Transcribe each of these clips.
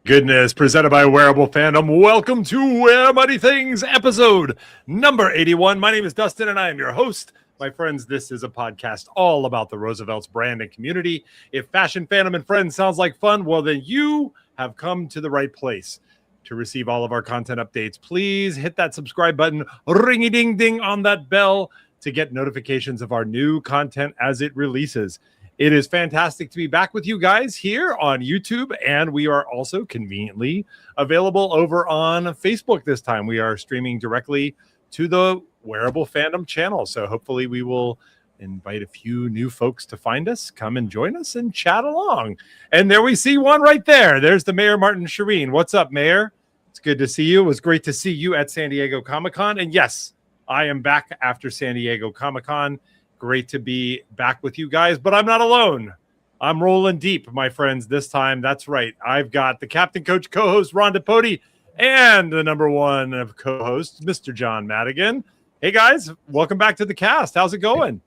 Goodness, presented by Wearable Fandom. Welcome to Wear Money Things, episode number 81. My name is Dustin, and I am your host. My friends, this is a podcast all about the Roosevelt's brand and community. If Fashion Fandom and Friends sounds like fun, well, then you have come to the right place. To receive all of our content updates, please hit that subscribe button, ring-a-ding-ding on that bell to get notifications of our new content as it releases. It is fantastic to be back with you guys here on YouTube, and we are also conveniently available over on Facebook this time. We are streaming directly to the Wearable Fandom channel, so hopefully we will invite a few new folks to find us, come and join us and chat along. And there we see one right there. There's the Mayor, Martin Shireen. What's up, Mayor? It's good to see you. It was great to see you at San Diego Comic-Con, and yes, I am back after San Diego Comic-Con. Great to be back with you guys, but I'm not alone. I'm rolling deep, my friends, this time. That's right. I've got the captain, coach, co-host, Ron DePody, and the number one of co-hosts, Mr. John Madigan. Hey, guys. Welcome back to the cast. How's it going?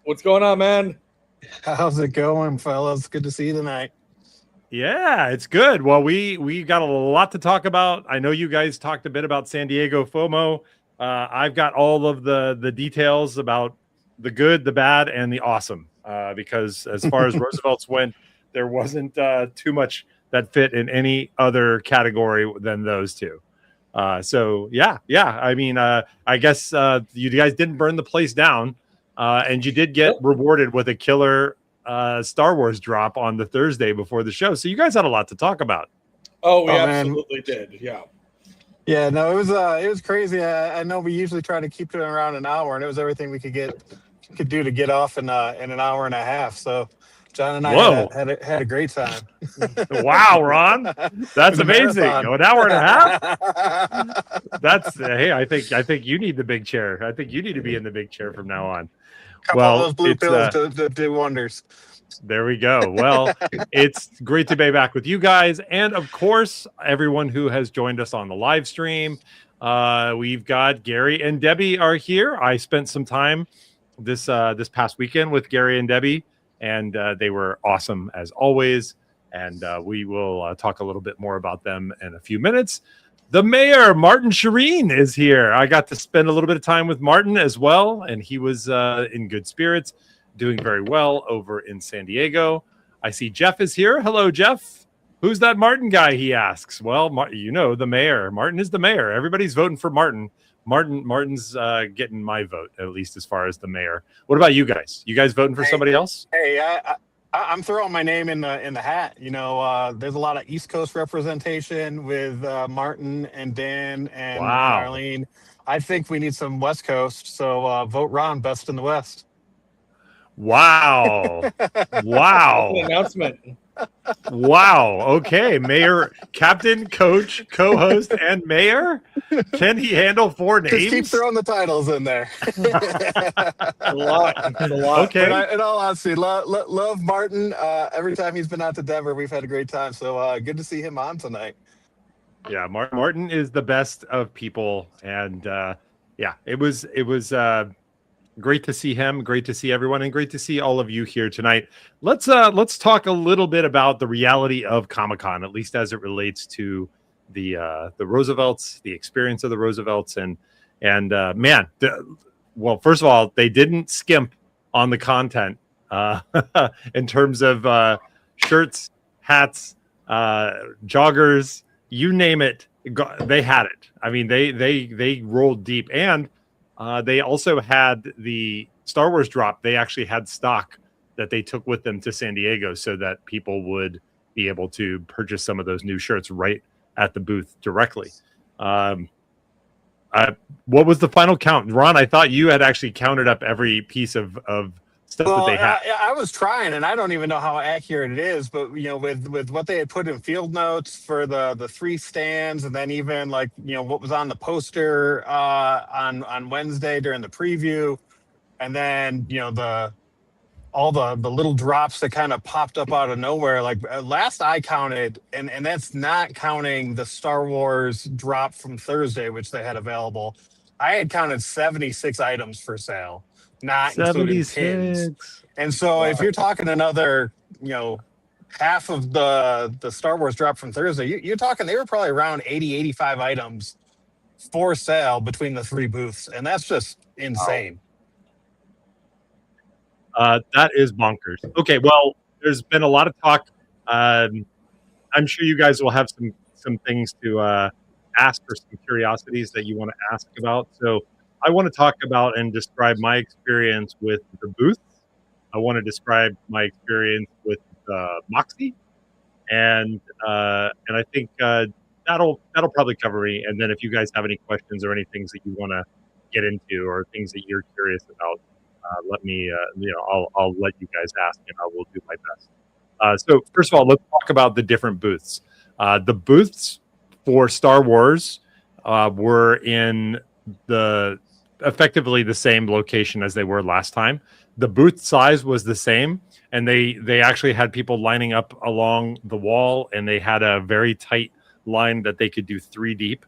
What's going on, man? How's it going, fellas? Good to see you tonight. Yeah, it's good. Well, we got a lot to talk about. I know you guys talked a bit about San Diego FOMO. I've got all of the details about the good, the bad, and the awesome. Because as far as Roosevelt's went, there wasn't too much that fit in any other category than those two. So yeah. I mean, I guess you guys didn't burn the place down, and you did get rewarded with a killer Star Wars drop on the Thursday before the show. So you guys had a lot to talk about. Oh, we absolutely did. Yeah. Yeah, no, it was crazy. I know we usually try to keep it around an hour, and it was everything we could do to get off in an hour and a half. So John and I had a great time. Wow, Ron, that's amazing. An hour and a half. That's hey, I think you need the big chair. I think you need to be in the big chair from now on. Couple of those blue pills to do wonders. There we go. Well, it's great to be back with you guys, and of course, everyone who has joined us on the live stream. We've got Gary and Debbie are here. I spent some time this past weekend with Gary and Debbie, and they were awesome as always. And we will talk a little bit more about them in a few minutes. The mayor, Martin Shireen, is here. I got to spend a little bit of time with Martin as well, and he was in good spirits, doing very well over in San Diego. I see Jeff is here. Hello, Jeff. Who's that Martin guy, he asks. Well, you know, the mayor. Martin is the mayor. Everybody's voting for Martin. Martin's getting my vote, at least as far as the mayor. What about you guys? You guys voting for somebody else? Hey, I'm throwing my name in the hat. You know, there's a lot of East Coast representation with Martin and Dan and Arlene. I think we need some West Coast. So vote Ron, best in the West. Wow. Wow. Announcement. Wow. Okay. Mayor, captain, coach, co-host, and mayor. Can he handle four names? Just keep throwing the titles in there. A lot. Okay. But in all honesty, love Martin. Every time he's been out to Denver, we've had a great time. So good to see him on tonight. Yeah, Martin is the best of people, and yeah, it was great to see him, great to see everyone, and great to see all of you here tonight. Let's talk a little bit about the reality of Comic-Con, at least as it relates to the Roosevelts, the experience of the Roosevelts, and man, well, first of all, they didn't skimp on the content in terms of shirts, hats, joggers, you name it, they had it. I mean, they rolled deep, and they also had the Star Wars drop. They actually had stock that they took with them to San Diego so that people would be able to purchase some of those new shirts right at the booth directly. What was the final count? Ron, I thought you had actually counted up every piece of stuff that they had. I was trying, and I don't even know how accurate it is, but you know, with what they had put in field notes for the 3 stands, and then even like, you know, what was on the poster on Wednesday during the preview, and then, you know, all the little drops that kind of popped up out of nowhere. Like last I counted, and that's not counting the Star Wars drop from Thursday, which they had available. I had counted 76 items for sale, not including pins. And so if you're talking another, you know, half of the Star Wars drop from Thursday, you're talking they were probably around 80, 85 items for sale between the 3 booths, and that's just insane. That is bonkers. Okay, well, there's been a lot of talk. I'm sure you guys will have some things to ask or some curiosities that you want to ask about. So I want to talk about and describe my experience with the booth. I want to describe my experience with Moxie, and I think that'll probably cover me. And then if you guys have any questions or any things that you want to get into or things that you're curious about, let me I'll let you guys ask, and I will do my best. So first of all, let's talk about the different booths. The booths for Star Wars were in effectively the same location as they were last time. The booth size was the same, and they actually had people lining up along the wall, and they had a very tight line that they could do 3 deep,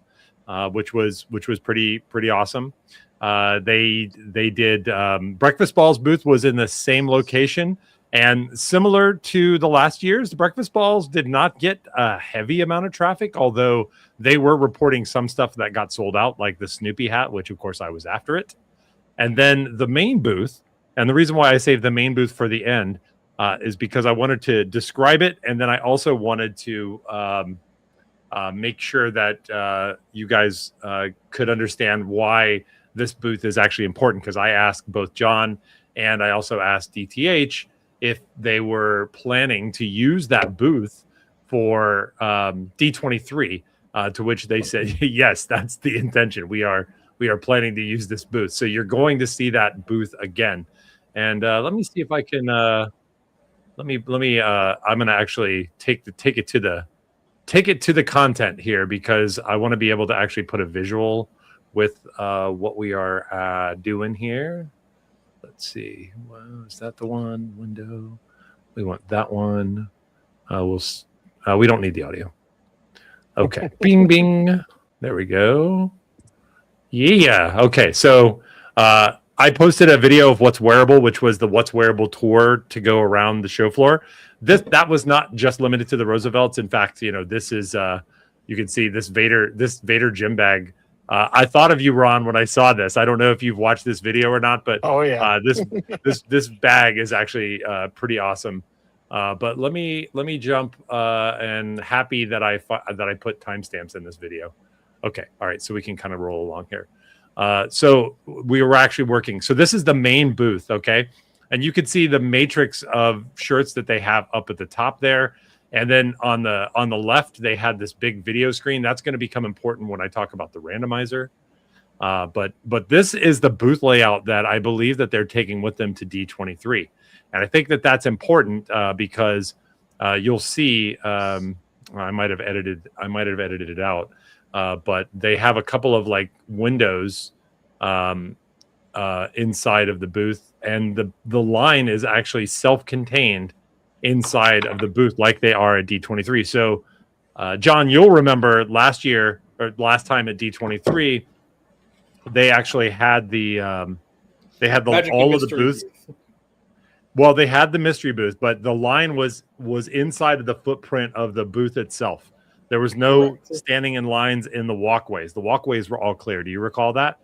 which was pretty awesome. They did Breakfast Balls booth was in the same location, and similar to the last year's, the Breakfast Balls did not get a heavy amount of traffic, although they were reporting some stuff that got sold out, like the Snoopy hat, which of course I was after it. And then the main booth, and the reason why I saved the main booth for the end is because I wanted to describe it, and then I also wanted to make sure that you guys could understand why this booth is actually important, because I asked both John and I also asked DTH if they were planning to use that booth for D23, to which they said, yes, that's the intention. We are planning to use this booth. So you're going to see that booth again. And let me see if I can, I'm going to actually take it to the content here, because I want to be able to actually put a visual with what we are doing here. Let's see. Well, is that the one window? We want that one. We don't need the audio. Okay. Bing, bing. There we go. Yeah. Okay. So I posted a video of What's Wearable, which was the What's Wearable tour to go around the show floor. That was not just limited to the Roosevelts. In fact, this is you can see this Vader gym bag. I thought of you, Ron, when I saw this. I don't know if you've watched this video or not, but oh yeah, this bag is actually pretty awesome. But let me jump and happy that I put timestamps in this video. Okay, all right, so we can kind of roll along here. So we were actually working. So this is the main booth, okay, and you can see the matrix of shirts that they have up at the top there. And then on the left, they had this big video screen. That's going to become important when I talk about the randomizer. But this is the booth layout that I believe that they're taking with them to D23, and I think that that's important because you'll see. I might have edited it out, but they have a couple of like windows inside of the booth, and the line is actually self-contained inside of the booth like they are at D23. So John, you'll remember last time at D23 they actually had all of the booths. Well, they had the mystery booth, but the line was inside of the footprint of the booth itself. There was no standing in lines in the walkways. The walkways were all clear. Do you recall that?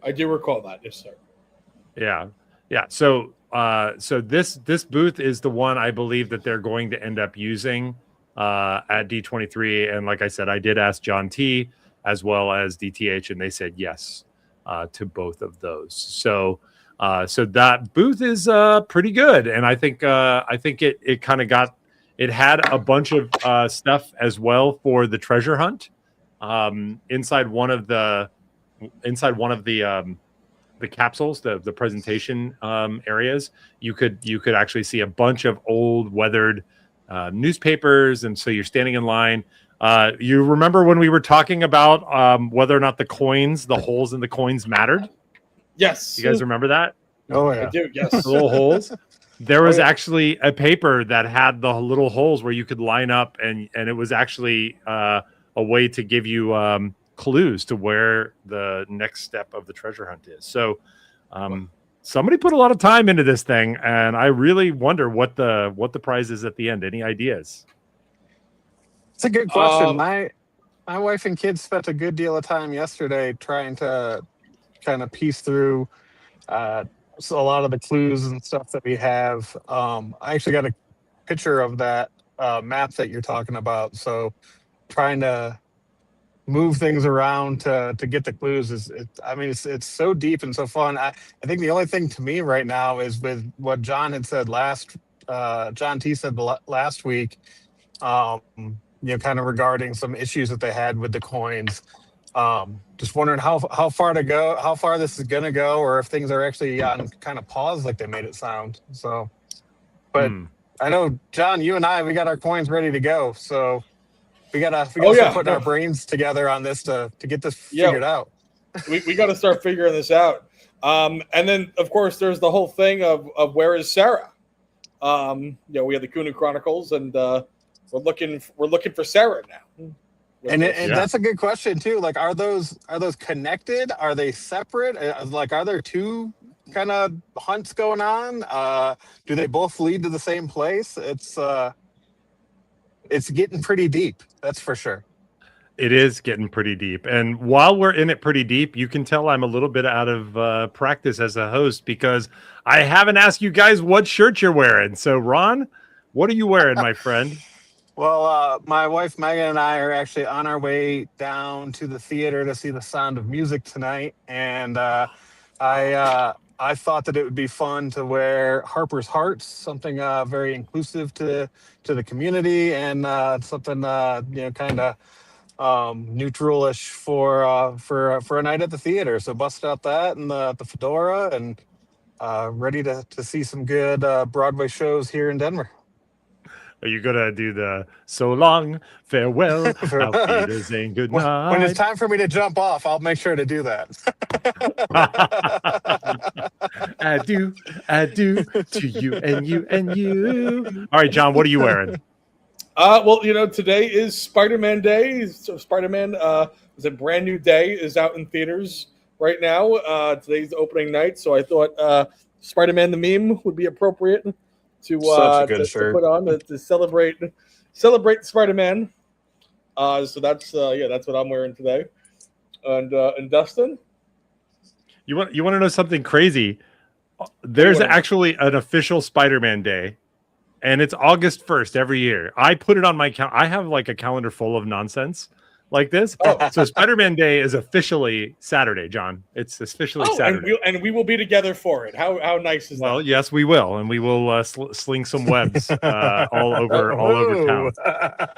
I do recall that, yes, sir. Yeah. So this booth is the one I believe that they're going to end up using at D23. And like I said, I did ask John T as well as DTH, and they said yes to both of those. So that booth is pretty good, and I think it kind of it had a bunch of stuff as well for the treasure hunt inside one of the capsules, the presentation areas. You could actually see a bunch of old weathered newspapers, and so you're standing in line. You remember when we were talking about whether or not the holes in the coins mattered? Yes. You guys remember that? Oh yeah. I do, yes. The little holes. There was actually a paper that had the little holes where you could line up, and it was actually a way to give you clues to where the next step of the treasure hunt is. So somebody put a lot of time into this thing, and I really wonder what the prize is at the end. Any ideas? It's a good question. My wife and kids spent a good deal of time yesterday trying to kind of piece through so a lot of the clues and stuff that we have. I actually got a picture of that map that you're talking about. So trying to move things around to get the clues it's so deep and so fun. I think the only thing to me right now is with what John had said John T said last week, kind of regarding some issues that they had with the coins. Just wondering how far this is going to go, or if things are actually on kind of pause like they made it sound. So, but I know, John, you and we got our coins ready to go. So we gotta start putting our brains together on this to get this figured out. we got to start figuring this out. And then, of course, there's the whole thing of where is Sarah? We have the Kunu Chronicles, and we're looking for Sarah now. And that's a good question too. Like, are those connected? Are they separate? Like, are there two kind of hunts going on? Do they both lead to the same place? It's getting pretty deep. That's for sure. It is getting pretty deep. And while we're in it pretty deep, you can tell I'm a little bit out of practice as a host because I haven't asked you guys what shirt you're wearing. So, Ron, what are you wearing, my friend? Well, my wife Megan and I are actually on our way down to the theater to see The Sound of Music tonight, and I thought that it would be fun to wear Harper's Hearts, something very inclusive to the community, and something kind of neutral-ish for a night at the theater. So bust out that and the fedora, and ready to see some good Broadway shows here in Denver. Are you gonna do the so long, farewell, auf Wiedersehen, good night? When it's time for me to jump off, I'll make sure to do that. Adieu to you and you and you. All right, John, what are you wearing? Well, today is Spider-Man Day. So Spider-Man is a brand new day, is out in theaters right now. Today's the opening night, so I thought Spider-Man the meme would be appropriate to put on to celebrate Spider-Man. So that's what I'm wearing today. And Dustin, you want to know something crazy? There's actually an official Spider-Man Day, and it's August 1st every year. I put it on my I have like a calendar full of nonsense like this. So Spider-Man Day is officially Saturday, John. It's officially Saturday. And we will be together for it. How nice is that? Well, yes, we will, and we will sling some webs all over town.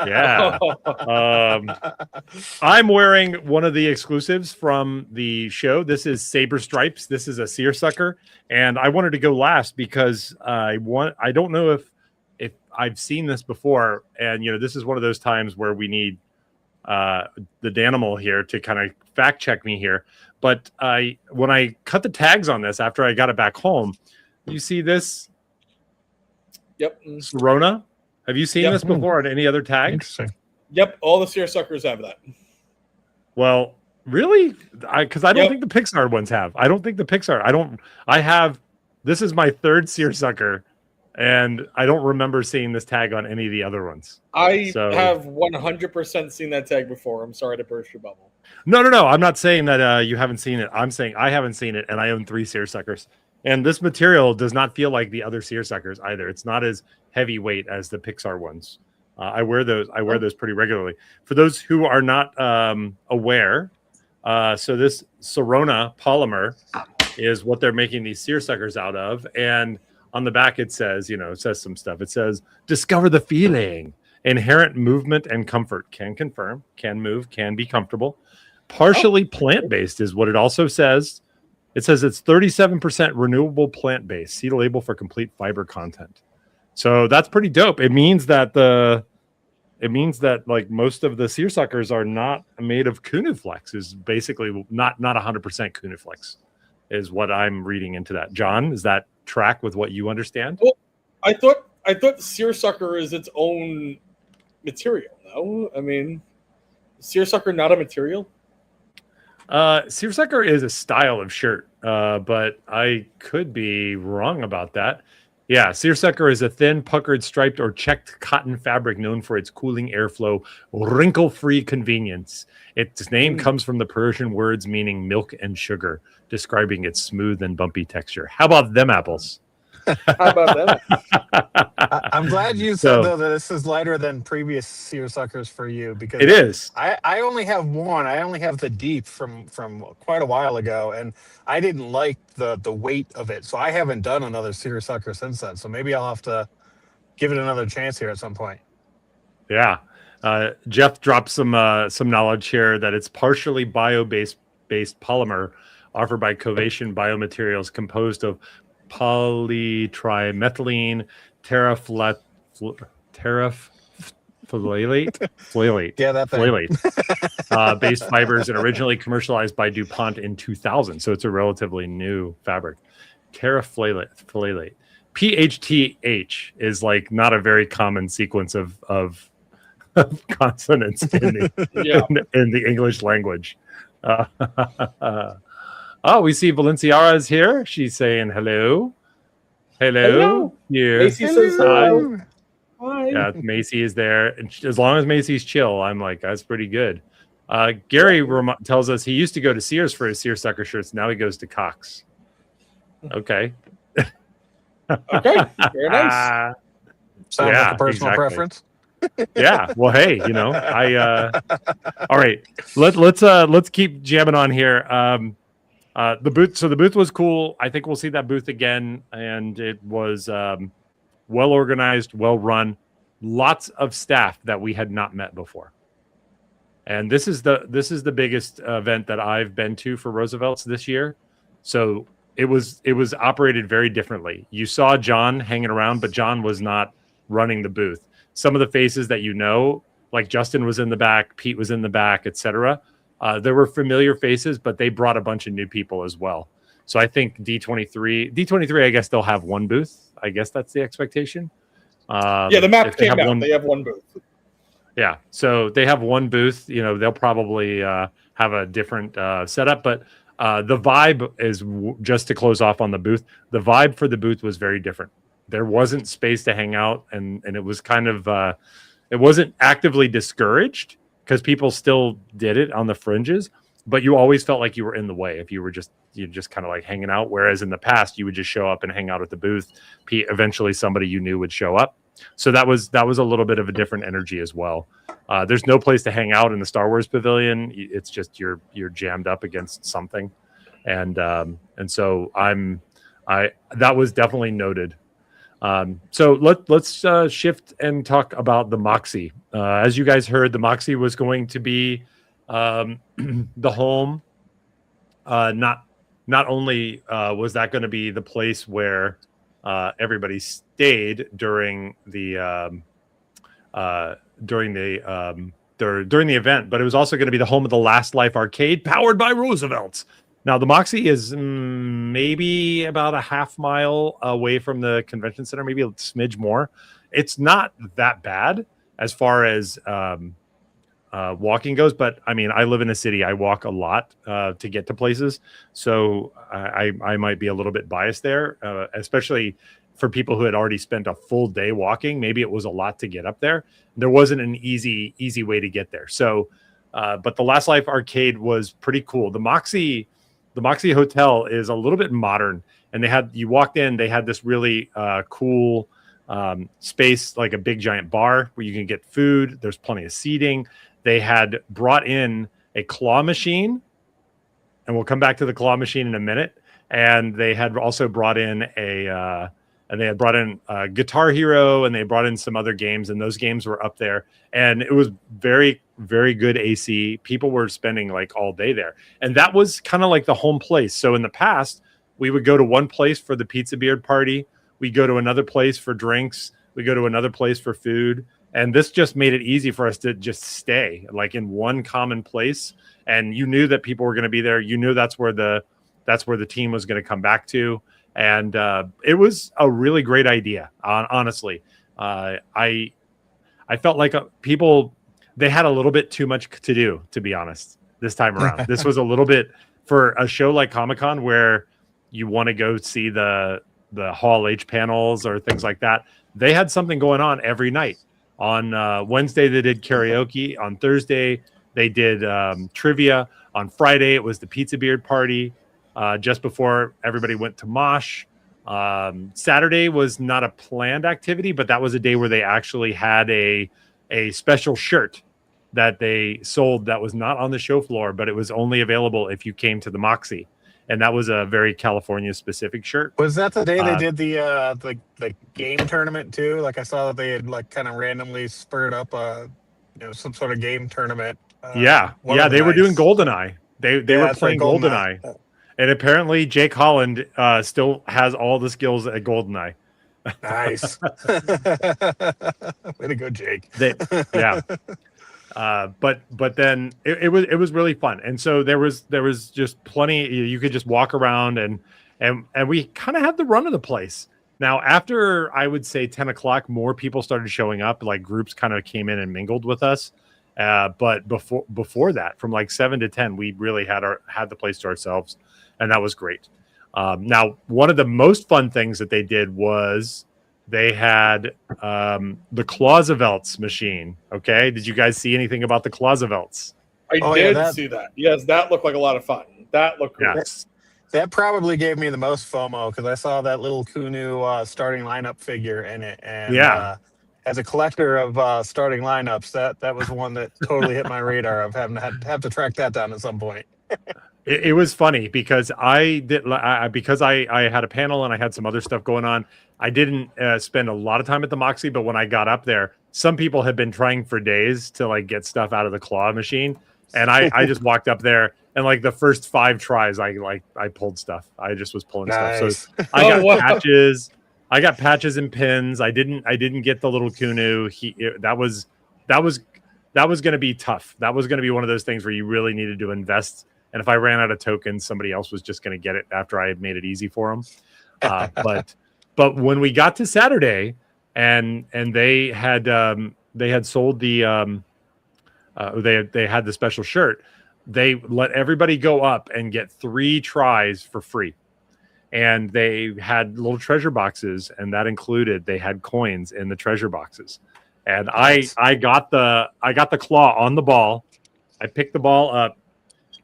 Yeah. I'm wearing one of the exclusives from the show. This is Saber Stripes. This is a seersucker, and I wanted to go last because I don't know if I've seen this before, and this is one of those times where we need the Danimal here to kind of fact check me here. But when I cut the tags on this after I got it back home, you see this? Yep. Sorona. Have you seen this before on any other tags? Yep. All the seersuckers have that. Well, really? Because I don't think the Pixar ones have. I don't think the Pixar. This is my third seersucker, and I don't remember seeing this tag on any of the other ones. I have 100% seen that tag before. I'm sorry to burst your bubble. No. I'm not saying that you haven't seen it. I'm saying I haven't seen it, and I own 3 seersuckers. And this material does not feel like the other seersuckers either. It's not as heavyweight as the Pixar ones. I wear those. I wear those pretty regularly. For those who are not aware, so this Sorona polymer is what they're making these seersuckers out of, and on the back, it says, some stuff. It says, discover the feeling. Inherent movement and comfort. Can confirm, can move, can be comfortable. Partially plant-based is what it also says. It says it's 37% renewable plant-based. See the label for complete fiber content. So that's pretty dope. It means that like most of the seersuckers are not made of Kunuflex. Is basically not 100% Kunuflex is what I'm reading into that. John, is that track with what you understand? Well, I thought seersucker is its own material. No, I mean, seersucker not a material. Seersucker is a style of shirt, but I could be wrong about that. Yeah, seersucker is a thin, puckered, striped, or checked cotton fabric known for its cooling airflow, wrinkle-free convenience. Its name comes from the Persian words meaning milk and sugar, describing its smooth and bumpy texture. How about them apples? How about that? I'm glad you said though that this is lighter than previous seersuckers for you, because It is. I only have one. I only have the deep from quite a while ago, and I didn't like the weight of it, so I haven't done another seersucker since then. So maybe I'll have to give it another chance here at some point. Yeah. Jeff dropped some knowledge here that it's partially bio-based polymer offered by Covation Biomaterials, composed of polytrimethylene terephthalate. Yeah, that thing. Based fibers, and originally commercialized by DuPont in 2000. So it's a relatively new fabric. Terephthalate. PHTH is like not a very common sequence of consonants in the English language. Oh, we see Valenciara is here. She's saying hello. Hello. Here. Macy says hello. Hi. Yeah, Macy is there. And as long as Macy's chill, I'm like, that's pretty good. Gary tells us he used to go to Sears for his seersucker shirts. Now he goes to Cox. Okay. Okay. Very nice. Sounds like a personal preference. Yeah. Well, hey, all right. Let's keep jamming on here. The booth. So the booth was cool. I think we'll see that booth again, and it was well organized, well run. Lots of staff that we had not met before. And this is the biggest event that I've been to for Roosevelt's this year. So it was operated very differently. You saw John hanging around, but John was not running the booth. Some of the faces that like Justin was in the back, Pete was in the back, etc. There were familiar faces, but they brought a bunch of new people as well. So I think D23, I guess they'll have one booth. I guess that's the expectation. The map came out. They have one booth. Yeah, so they have one booth. They'll probably have a different setup, but the vibe is, just to close off on the booth, the vibe for the booth was very different. There wasn't space to hang out, and it was kind of it wasn't actively discouraged because people still did it on the fringes, but you always felt like you were in the way if you were just kind of like hanging out. Whereas in the past, you would just show up and hang out at the booth. Eventually, somebody you knew would show up. So that was a little bit of a different energy as well. There's no place to hang out in the Star Wars Pavilion. It's just you're jammed up against something, and so that was definitely noted. So let's shift and talk about the Moxie. As you guys heard, the Moxie was going to be the home. Not only was that going to be the place where everybody stayed during the event, but it was also going to be the home of the Last Life arcade, powered by Roosevelt's. Now, the Moxie is maybe about a half mile away from the convention center, maybe a smidge more. It's not that bad as far as walking goes, but I mean, I live in a city. I walk a lot to get to places, so I might be a little bit biased there, especially for people who had already spent a full day walking. Maybe it was a lot to get up there. There wasn't an easy way to get there. So, but the Last Life arcade was pretty cool. The Moxie Hotel is a little bit modern, and you walked in, they had this really cool space, like a big giant bar where you can get food. There's plenty of seating. They had brought in a claw machine, and we'll come back to the claw machine in a minute. And they had also brought in Guitar Hero, and they brought in some other games, and those games were up there. And it was very, very good AC. People were spending like all day there. And that was kind of like the home place. So in the past, we would go to one place for the pizza beard party. We go to another place for drinks. We go to another place for food. And this just made it easy for us to just stay like in one common place. And you knew that people were going to be there. You knew that's where the team was going to come back to. And it was a really great idea. Honestly, I felt like people, they had a little bit too much to do, to be honest. this time around. This was a little bit for a show like Comic-Con where you want to go see the Hall H panels or things like that. They had something going on every night. On Wednesday, they did karaoke. On Thursday, they did trivia. On Friday, it was the Pizza Beard Party just before everybody went to Mosh. Saturday was not a planned activity, but that was a day where they actually had a special shirt that they sold that was not on the show floor, but it was only available if you came to the Moxie. And that was a very California specific shirt. Was that the day they did the game tournament too? Like I saw that they had like kind of randomly spurred up some sort of game tournament. They were doing GoldenEye. They were playing GoldenEye. And apparently Jake Holland still has all the skills at GoldenEye. Nice. Way to go, Jake. But then it was really fun, and so there was just plenty. You could just walk around and we kind of had the run of the place. Now after I would say 10 o'clock, more people started showing up. Like groups kind of came in and mingled with us. But before that, from like 7 to 10, we really had the place to ourselves, and that was great. Now one of the most fun things that they did was they had the Clausevelt's machine. Okay. Did you guys see anything about the Clausevelt's? I did see that. Yes, that looked like a lot of fun. That looked cool. Yes. That probably gave me the most FOMO because I saw that little Kunu starting lineup figure in it. And as a collector of starting lineups, that was one that totally hit my radar of having to have to track that down at some point. It was funny because I had a panel and I had some other stuff going on. I didn't spend a lot of time at the Moxie, but when I got up there, some people had been trying for days to like get stuff out of the claw machine, and I just walked up there and like the first 5 tries, I pulled stuff. I just was pulling stuff. So I got patches. I got patches and pins. I didn't get the little Kunu. That was going to be tough. That was going to be one of those things where you really needed to invest. And if I ran out of tokens, somebody else was just going to get it after I had made it easy for them. But when we got to Saturday, and they had sold the they had the special shirt, they let everybody go up and get 3 tries for free, and they had little treasure boxes, and that included they had coins in the treasure boxes. And I got the claw on the ball. I picked the ball up,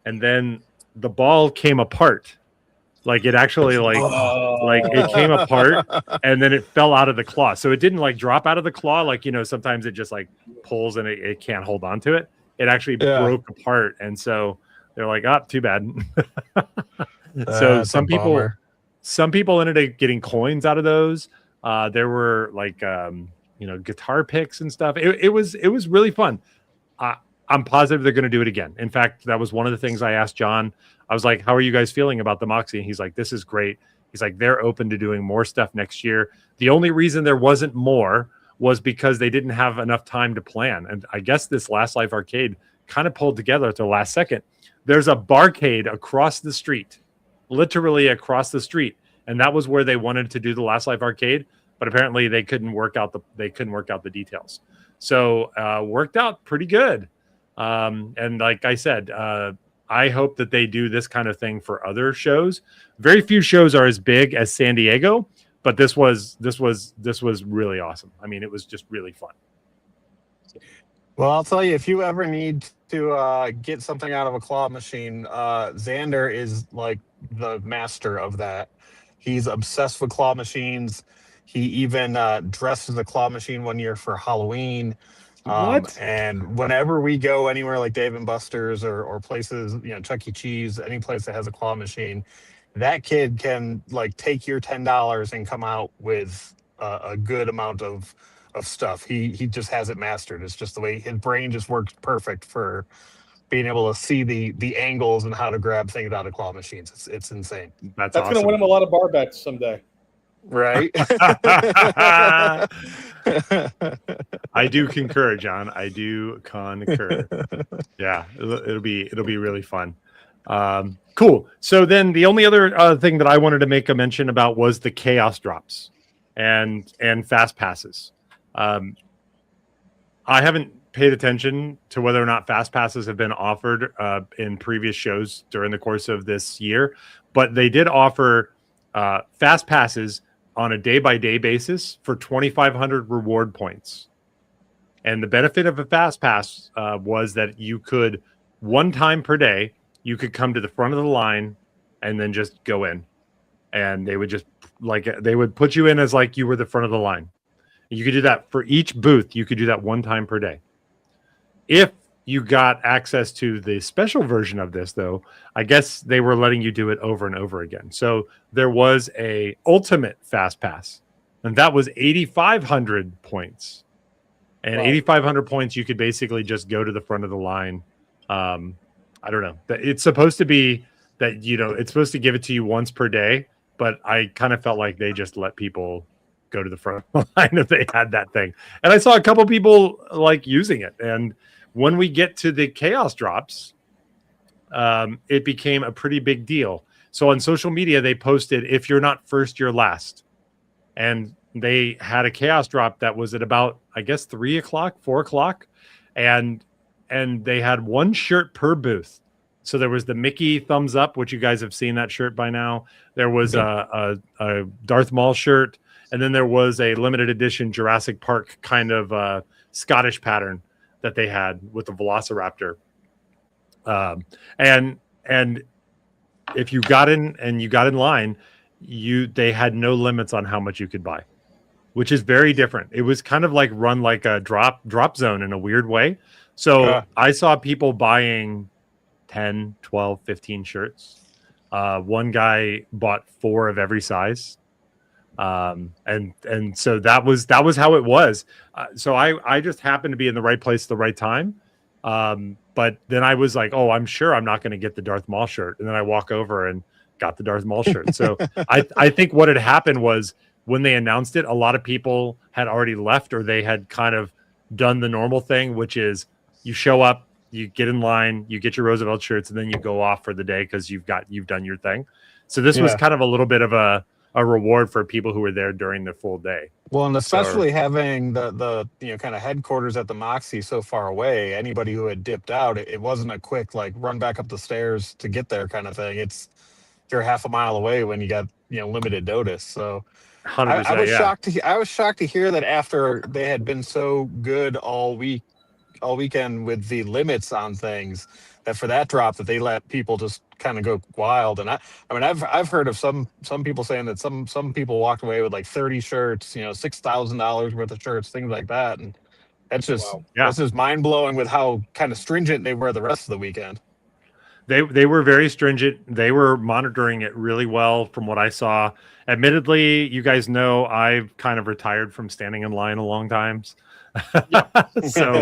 and then the ball came apart. Like it actually it came apart and then it fell out of the claw. So it didn't like drop out of the claw. Like, sometimes it just like pulls and it can't hold on to it. It actually broke apart. And so they're like, too bad. So some people ended up getting coins out of those. There were like, guitar picks and stuff. It was really fun. I'm positive they're going to do it again. In fact, that was one of the things I asked John. I was like, how are you guys feeling about the Moxie? And he's like, this is great. He's like, they're open to doing more stuff next year. The only reason there wasn't more was because they didn't have enough time to plan. And I guess this Last Life Arcade kind of pulled together at the last second. There's a barcade across the street, literally across the street. And that was where they wanted to do the Last Life Arcade. But apparently they couldn't work out the details. So worked out pretty good. And like I said, I hope that they do this kind of thing for other shows. Very few shows are as big as San Diego, but this was really awesome. I mean, it was just really fun. Well, I'll tell you, if you ever need to get something out of a claw machine, Xander is like the master of that. He's obsessed with claw machines. He even dressed as a claw machine one year for Halloween. And whenever we go anywhere like Dave and Buster's or places, Chuck E. Cheese, any place that has a claw machine, that kid can like take your $10 and come out with a good amount of stuff. He just has it mastered. It's just the way his brain just works perfect for being able to see the angles and how to grab things out of claw machines. It's insane. That's awesome. Going to win him a lot of bar bets someday. Right. I do concur, John. I do concur. Yeah, it'll be really fun. Cool. So then the only other thing that I wanted to make a mention about was the chaos drops and fast passes. I haven't paid attention to whether or not fast passes have been offered in previous shows during the course of this year, but they did offer fast passes on a day-by-day basis for 2,500 reward points. And the benefit of a fast pass was that you could, one time per day, you could come to the front of the line and then just go in. And they would just they would put you in as like you were the front of the line. You could do that for each booth. You could do that one time per day. If you got access to the special version of this, though, I guess they were letting you do it over and over again. So there was a ultimate fast pass, and that was 8,500 points. And 8,500 points, you could basically just go to the front of the line. I don't know. It's supposed to be that, it's supposed to give it to you once per day, but I kind of felt like they just let people go to the front of the line if they had that thing. And I saw a couple people using it. And when we get to the chaos drops, it became a pretty big deal. So on social media, they posted, if you're not first, you're last. And they had a chaos drop that was at about, I guess, 3 o'clock, 4 o'clock. And they had one shirt per booth. So there was the Mickey thumbs up, which you guys have seen that shirt by now. There was a Darth Maul shirt. And then there was a limited edition Jurassic Park kind of Scottish pattern that they had with the Velociraptor. And if you got in and you got in line, they had no limits on how much you could buy, which is very different. It was kind of like run like a drop zone in a weird way. So I saw people buying 10, 12, 15 shirts. One guy bought 4 of every size. And so that was how it was. So I just happened to be in the right place at the right time. But then I was like, oh, I'm sure I'm not going to get the Darth Maul shirt. And then I walk over and got the Darth Maul shirt. So I think what had happened was when they announced it, a lot of people had already left, or they had kind of done the normal thing, which is you show up, you get in line, you get your Roosevelt shirts, and then you go off for the day because you've done your thing. So this was kind of a little bit of a reward for people who were there during the full day. Well, and especially having the kind of headquarters at the Moxie so far away, anybody who had dipped out, it wasn't a quick run back up the stairs to get there kind of thing. You're half a mile away when you got limited notice. So 100%, I was shocked to hear that after they had been so good all weekend with the limits on things, that for that drop that they let people just kind of go wild. And I mean I've heard of some people saying that some people walked away with 30 shirts, $6,000 worth of shirts, things like that. And that's just that's just mind blowing with how kind of stringent they were the rest of the weekend. They were very stringent. They were monitoring it really well from what I saw. Admittedly, you guys know I've kind of retired from standing in line a long times. So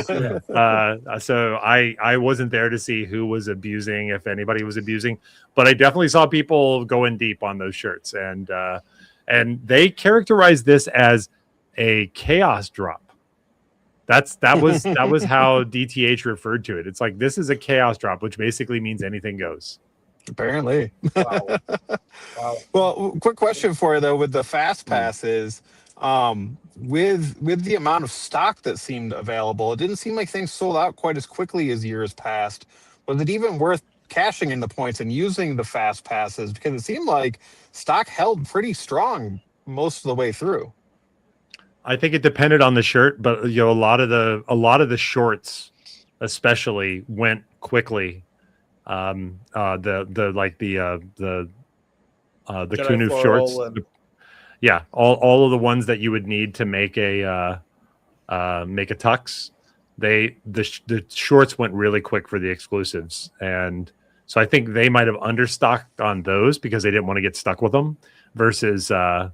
I wasn't there to see who was abusing, if anybody was abusing, but I definitely saw people going deep on those shirts, and they characterized this as a chaos drop. That was how DTH referred to it. It's like, this is a chaos drop, which basically means anything goes. Apparently. Wow. Well, quick question for you though, with the fast passes, with the amount of stock that seemed available, it didn't seem like things sold out quite as quickly as years past. Was it even worth cashing in the points and using the fast passes? Because it seemed like stock held pretty strong most of the way through. I think it depended on the shirt, but a lot of the shorts especially went quickly. The Kunu shorts. All of the ones that you would need to make a tux, the shorts went really quick for the exclusives, and so I think they might have understocked on those because they didn't want to get stuck with them versus the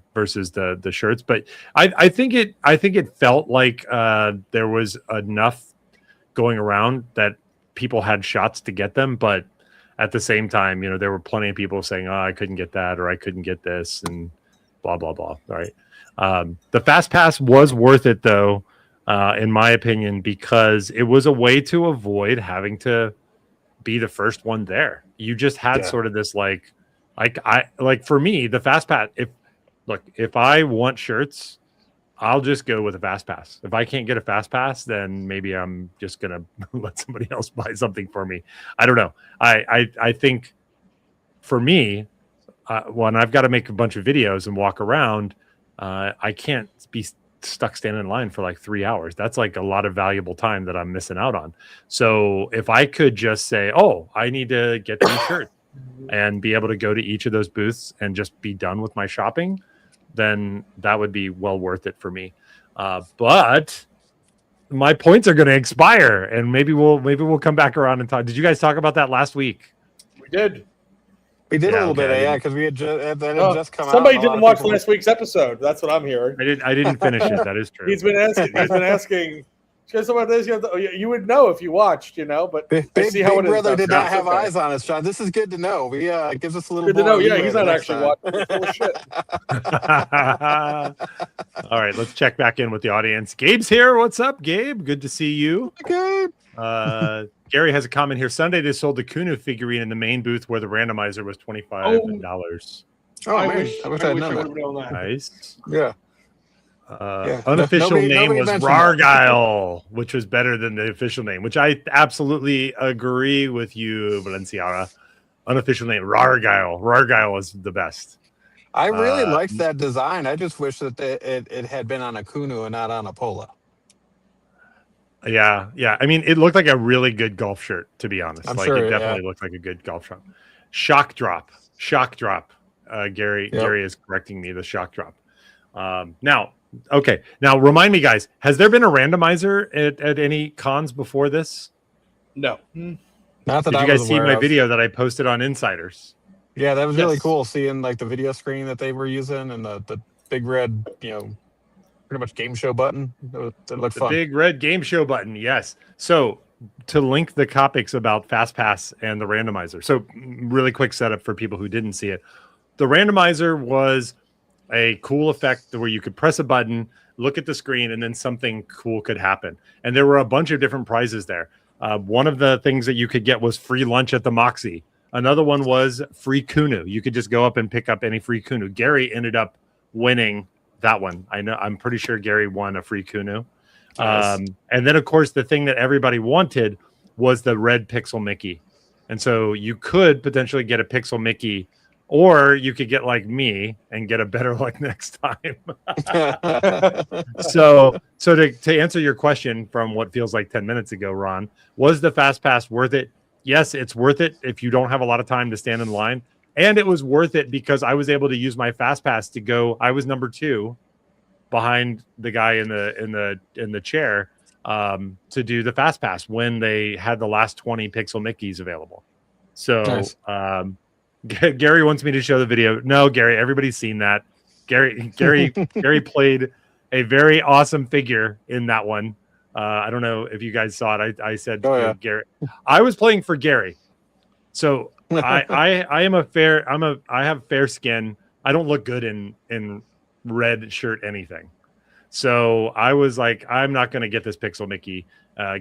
shirts. But I think it felt like there was enough going around that people had shots to get them, but at the same time, there were plenty of people saying, "Oh, I couldn't get that," or "I couldn't get this," and blah blah blah. Right. The fast pass was worth it though, in my opinion, because it was a way to avoid having to be the first one there. You just had sort of this like for me, the fast pass. If I want shirts, I'll just go with a fast pass. If I can't get a fast pass, then maybe I'm just gonna let somebody else buy something for me. I don't know. I think for me, when I've got to make a bunch of videos and walk around, I can't be stuck standing in line for like 3 hours. That's like a lot of valuable time that I'm missing out on. So if I could just say, oh, I need to get these shirts and be able to go to each of those booths and just be done with my shopping, then that would be well worth it for me. But my points are going to expire, and maybe we'll come back around and talk. Did you guys talk about that last week? We did. We did a little bit, yeah, because we had just come out. Somebody didn't watch last week's episode. That's what I'm hearing. I didn't finish it. That is true. He's been asking. Just about this, you would know if you watched, but Big Brother did not have eyes on us, John. This is good to know. It gives us a little. Good to know. Yeah, he's not actually watching. Oh, shit. All right, let's check back in with the audience. Gabe's here. What's up, Gabe? Good to see you. Gabe. Gary has a comment here. Sunday they sold the Kunu figurine in the main booth where the randomizer was $25. Oh, I wish I'd known that. Nice. Yeah. Unofficial name was Rargyle, which was better than the official name, which I absolutely agree with you, Valenciara. Unofficial name, Rargyle. Rargyle was the best. I really liked that design. I just wish that it had been on a Kunu and not on a Pola. Yeah. I mean, it looked like a really good golf shirt, to be honest. I'm like sure, it definitely looked like a good golf shirt. Shock drop. Gary is correcting me. The shock drop. Now, remind me, guys. Has there been a randomizer at any cons before this? No. Not that Did you guys see my video that I posted on Insiders? Yeah, that was really cool. Seeing like the video screen that they were using and the big red, pretty much game show button. It looked fun. Big red game show button. Yes. So to link the topics about FastPass and the randomizer. So really quick setup for people who didn't see it. The randomizer was a cool effect where you could press a button, look at the screen, and then something cool could happen. And there were a bunch of different prizes there. One of the things that you could get was free lunch at the Moxie. Another one was free Kunu. You could just go up and pick up any free Kunu. Gary ended up winning that one. I'm pretty sure Gary won a free Kunu. Nice. And then, of course, the thing that everybody wanted was the red Pixel Mickey. And so you could potentially get a Pixel Mickey, or you could get like me and get a better luck next time. So to answer your question from what feels like 10 minutes ago, Ron, was the Fast Pass worth it? Yes, it's worth it if you don't have a lot of time to stand in line. And it was worth it because I was able to use my Fast Pass to go. I was number 2 behind the guy in the chair to do the Fast Pass when they had the last 20 Pixel Mickeys available. So nice. Gary wants me to show the video. No, Gary, everybody's seen that. Gary played a very awesome figure in that one. I don't know if you guys saw it. I said, Gary, I was playing for Gary. So I have fair skin. I don't look good in red shirt anything. So I was like, I'm not going to get this Pixel Mickey.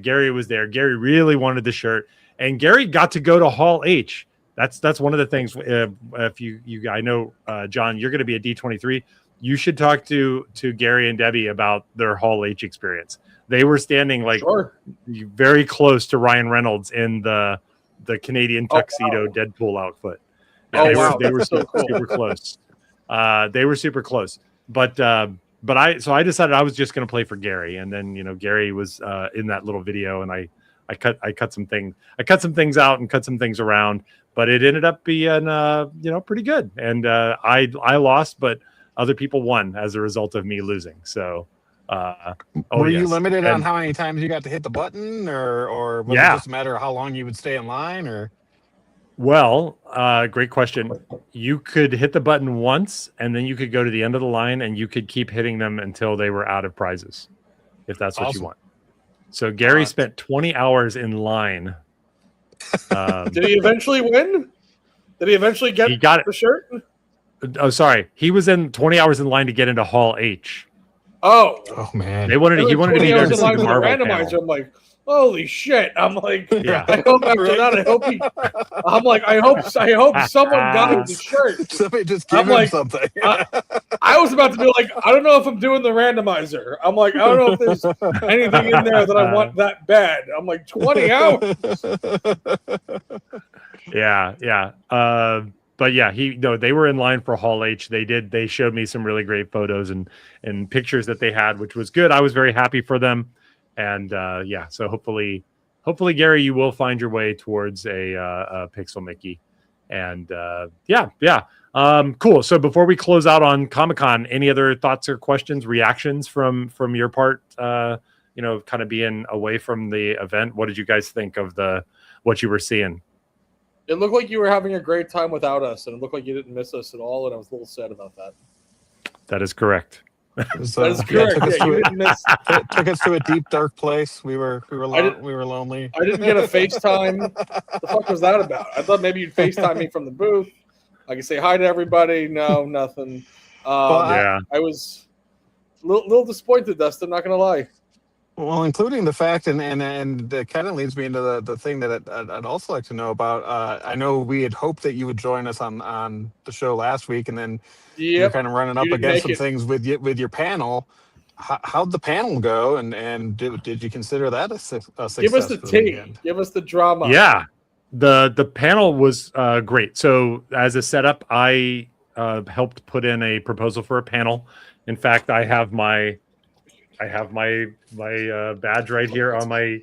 Gary was there. Gary really wanted the shirt, and Gary got to go to Hall H. That's one of the things. If I know, John, you're going to be at D23. You should talk to Gary and Debbie about their Hall H experience. They were standing very close to Ryan Reynolds in the Canadian tuxedo Deadpool outfit. Yeah, they were so cool. Super close. They were super close. But I decided I was just going to play for Gary, and then Gary was in that little video, and I cut some things. I cut some things out and cut some things around, but it ended up being pretty good. And I lost, but other people won as a result of me losing. So were you limited on how many times you got to hit the button, or was it just a matter of how long you would stay in line? Or well, great question. You could hit the button once, and then you could go to the end of the line, and you could keep hitting them until they were out of prizes, if that's what you want. So Gary spent 20 hours in line. Did he eventually win? Did he eventually get the shirt? Oh, sorry. He was in 20 hours in line to get into Hall H. Oh man! He wanted to be there to see the Marvel randomizer. I'm like, holy shit. I'm like, Yeah. I hope after that, I'm like, I hope someone got him the shirt. Somebody just give I'm him like, something. I was about to be like, I don't know if I'm doing the randomizer. I'm like, I don't know if there's anything in there that I want that bad. I'm like, 20 hours. Yeah. But yeah, they were in line for Hall H. They showed me some really great photos and pictures that they had, which was good. I was very happy for them. And yeah, so hopefully Gary, you will find your way towards a Pixel Mickey. And yeah. Cool. So before we close out on Comic-Con, any other thoughts or questions, reactions from your part, kind of being away from the event? What did you guys think of what you were seeing? It looked like you were having a great time without us, and it looked like you didn't miss us at all, and I was a little sad about that. That is correct. That is correct. Yeah, you didn't miss. Took us to a deep, dark place. We were lonely. I didn't get a FaceTime. The fuck was that about? I thought maybe you'd FaceTime me from the booth. I could say hi to everybody. No, nothing. Yeah. I was a little disappointed, Dustin. Not gonna lie. Well, including the fact, and it kind of leads me into the thing that I'd also like to know about. I know we had hoped that you would join us on the show last week, and then you're kind of running up against some things with your panel. How'd the panel go, and did you consider that a success? Give us the tea. Give us the drama. Yeah, the panel was great. So as a setup, I helped put in a proposal for a panel. In fact, I have my badge right here on my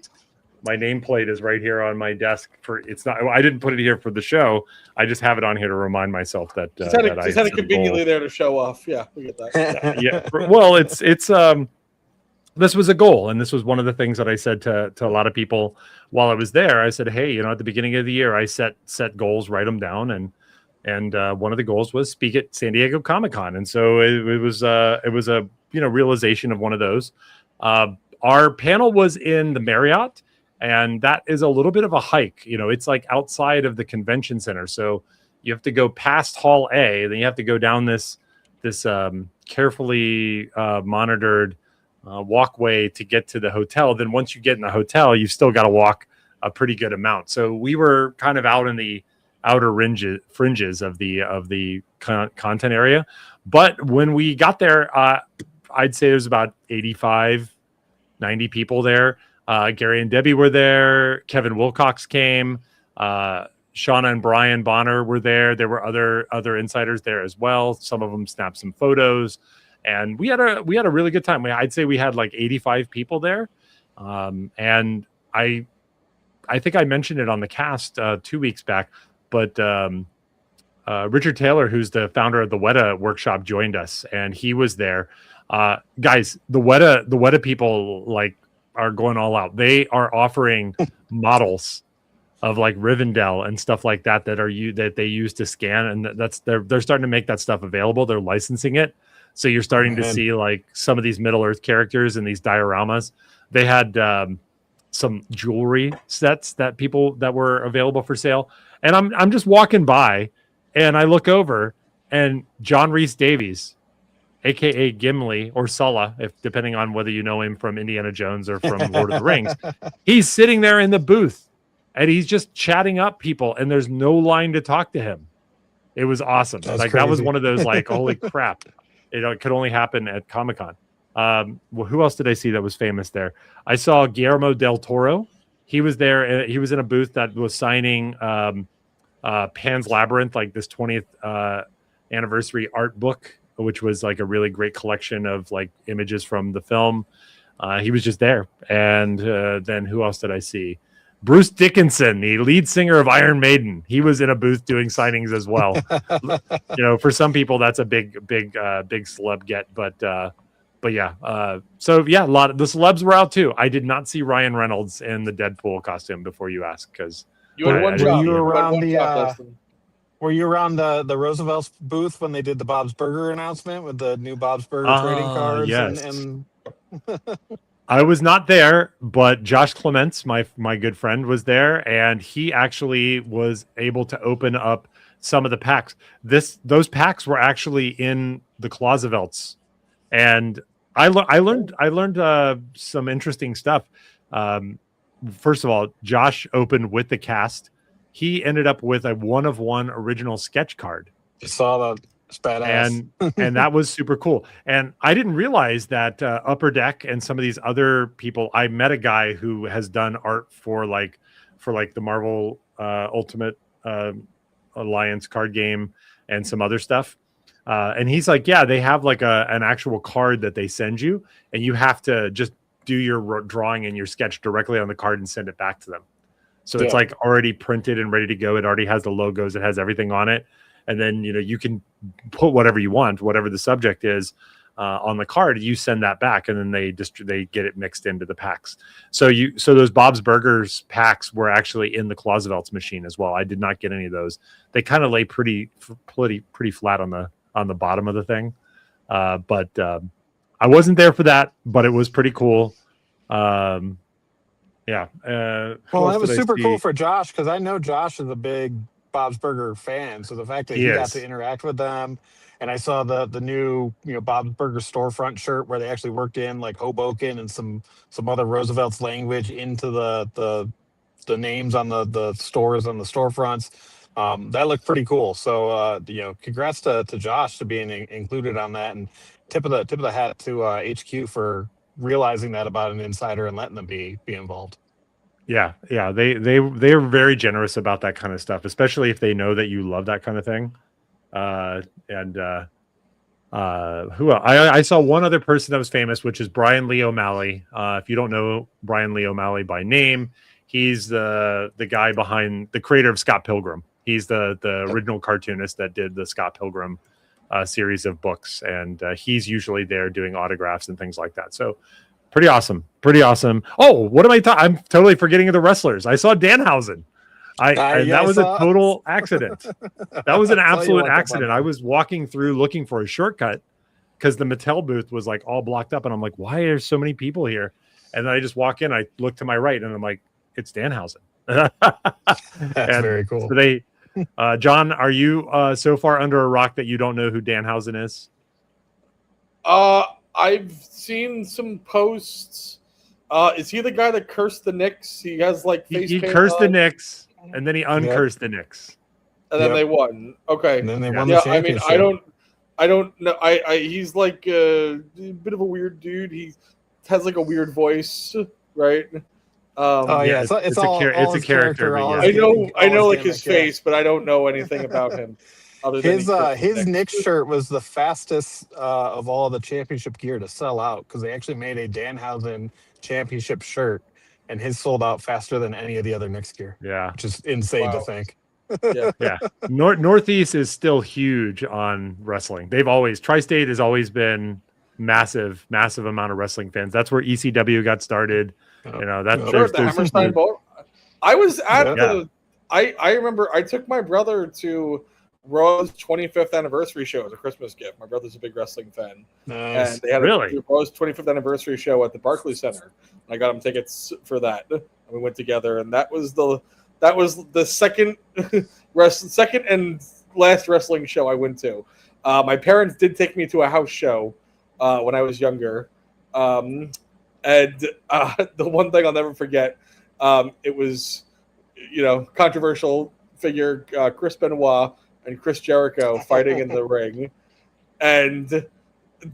nameplate is right here on my desk. I didn't put it here for the show. I just have it on here to remind myself that just had it conveniently there to show off. Yeah, we get that. Yeah. Well, it's this was a goal, and this was one of the things that I said to a lot of people while I was there. I said, hey, at the beginning of the year, I set goals, write them down, and one of the goals was speak at San Diego Comic-Con, and so it was a realization of one of those. Our panel was in the Marriott, and that is a little bit of a hike. It's like outside of the convention center, so you have to go past Hall A, then you have to go down this carefully monitored walkway to get to the hotel. Then once you get in the hotel, you've still got to walk a pretty good amount. So we were kind of out in the outer fringes of the content area. But when we got there, I'd say there's about 85, 90 people there. Gary and Debbie were there. Kevin Wilcox came. Shauna and Brian Bonner were there. There were other insiders there as well. Some of them snapped some photos, and we had a really good time. I'd say we had like 85 people there, and I think I mentioned it on the cast 2 weeks back, but Richard Taylor, who's the founder of the Weta Workshop, joined us, and he was there. Guys, the Weta people are going all out. They are offering models of like Rivendell and stuff like that that they use to scan, and they're starting to make that stuff available. They're licensing it, so you're starting to see like some of these Middle Earth characters and these dioramas. They had some jewelry sets that were available for sale, and I'm just walking by, and I look over, and John Rhys Davies, aka Gimli or Sulla, depending on whether you know him from Indiana Jones or from Lord of the Rings, he's sitting there in the booth. And he's just chatting up people, and there's no line to talk to him. It was awesome. That was one of those holy crap. It could only happen at Comic-Con. Well, who else did I see that was famous there? I saw Guillermo del Toro. He was there. He was in a booth that was signing Pan's Labyrinth, like this 20th anniversary art book, which was like a really great collection of like images from the film. He was just there. And then who else did I see? Bruce Dickinson, the lead singer of Iron Maiden, he was in a booth doing signings as well. For some people that's a big celeb get, but yeah. So yeah, a lot of the celebs were out too. I did not see Ryan Reynolds in the Deadpool costume before you asked, because were you around the Roosevelt's booth when they did the Bob's Burger announcement with the new Bob's Burger trading cards? Yes. And I was not there, but Josh Clements, my good friend, was there, and he actually was able to open up some of the packs. Those packs were actually in the Clausevelts, and I learned some interesting stuff. first of all, Josh opened with the cast. He ended up with a 1-of-1 original sketch card. I saw that. It's badass. And that was super cool. And I didn't realize that Upper Deck and some of these other people. I met a guy who has done art for like the Marvel Ultimate Alliance card game and some other stuff. And he's like, yeah, they have like an actual card that they send you, and you have to just do your drawing and your sketch directly on the card and send it back to them. So it's like already printed and ready to go. It already has the logos. It has everything on it. And then, you can put whatever you want, whatever the subject is on the card, you send that back, and then they get it mixed into the packs. So those Bob's Burgers packs were actually in the Clausevelt's machine as well. I did not get any of those. They kind of lay pretty flat on the bottom of the thing. But I wasn't there for that, but it was pretty cool. Yeah. Well, that was super cool for Josh, because I know Josh is a big Bob's Burger fan. So the fact that he got to interact with them, and I saw the new Bob's Burger storefront shirt where they actually worked in like Hoboken and some other Roosevelt's language into the names on the stores on the storefronts. That looked pretty cool. So congrats to Josh to being included on that, and tip of the hat to HQ for realizing that about an insider and letting them be involved. Yeah. They're very generous about that kind of stuff, especially if they know that you love that kind of thing. Who else? I saw one other person that was famous, which is Brian Lee O'Malley. If you don't know Brian Lee O'Malley by name, he's the guy behind the creator of Scott Pilgrim. He's the original cartoonist that did the Scott Pilgrim series of books, and he's usually there doing autographs and things like that. So pretty awesome. Oh, what am I talking? I'm totally forgetting of the wrestlers. I saw Danhausen. That was a total accident. That was an absolute accident. I was walking through looking for a shortcut because the Mattel booth was like all blocked up, and I'm like, why are so many people here? And then I just walk in, I look to my right, and I'm like, it's Danhausen. That's very cool. So John, are you so far under a rock that you don't know who Danhausen is? I've seen some posts. Is he the guy that cursed the Knicks? He has like face he paint cursed on, the Knicks, and then he uncursed the Knicks, and then they won. Okay, and then they won the championship. I mean, I don't know. He's like a bit of a weird dude. He has like a weird voice, right? It's a character. I know like his face, but I don't know anything about him. His Knicks shirt was the fastest of all the championship gear to sell out, because they actually made a Danhausen championship shirt, and his sold out faster than any of the other Knicks gear. Yeah, which is insane to think. Yeah. Northeast is still huge on wrestling. Tri-State has always been massive amount of wrestling fans. That's where ECW got started. The Hammerstein Bowl. I was at I remember I took my brother to Raw's 25th anniversary show as a Christmas gift. My brother's a big wrestling fan. Nice. And they had a Raw's 25th anniversary show at the Barclays Center. I got him tickets for that. And we went together, and that was the second and last wrestling show I went to. My parents did take me to a house show when I was younger. And the one thing I'll never forget, it was, controversial figure Chris Benoit and Chris Jericho fighting in the ring, and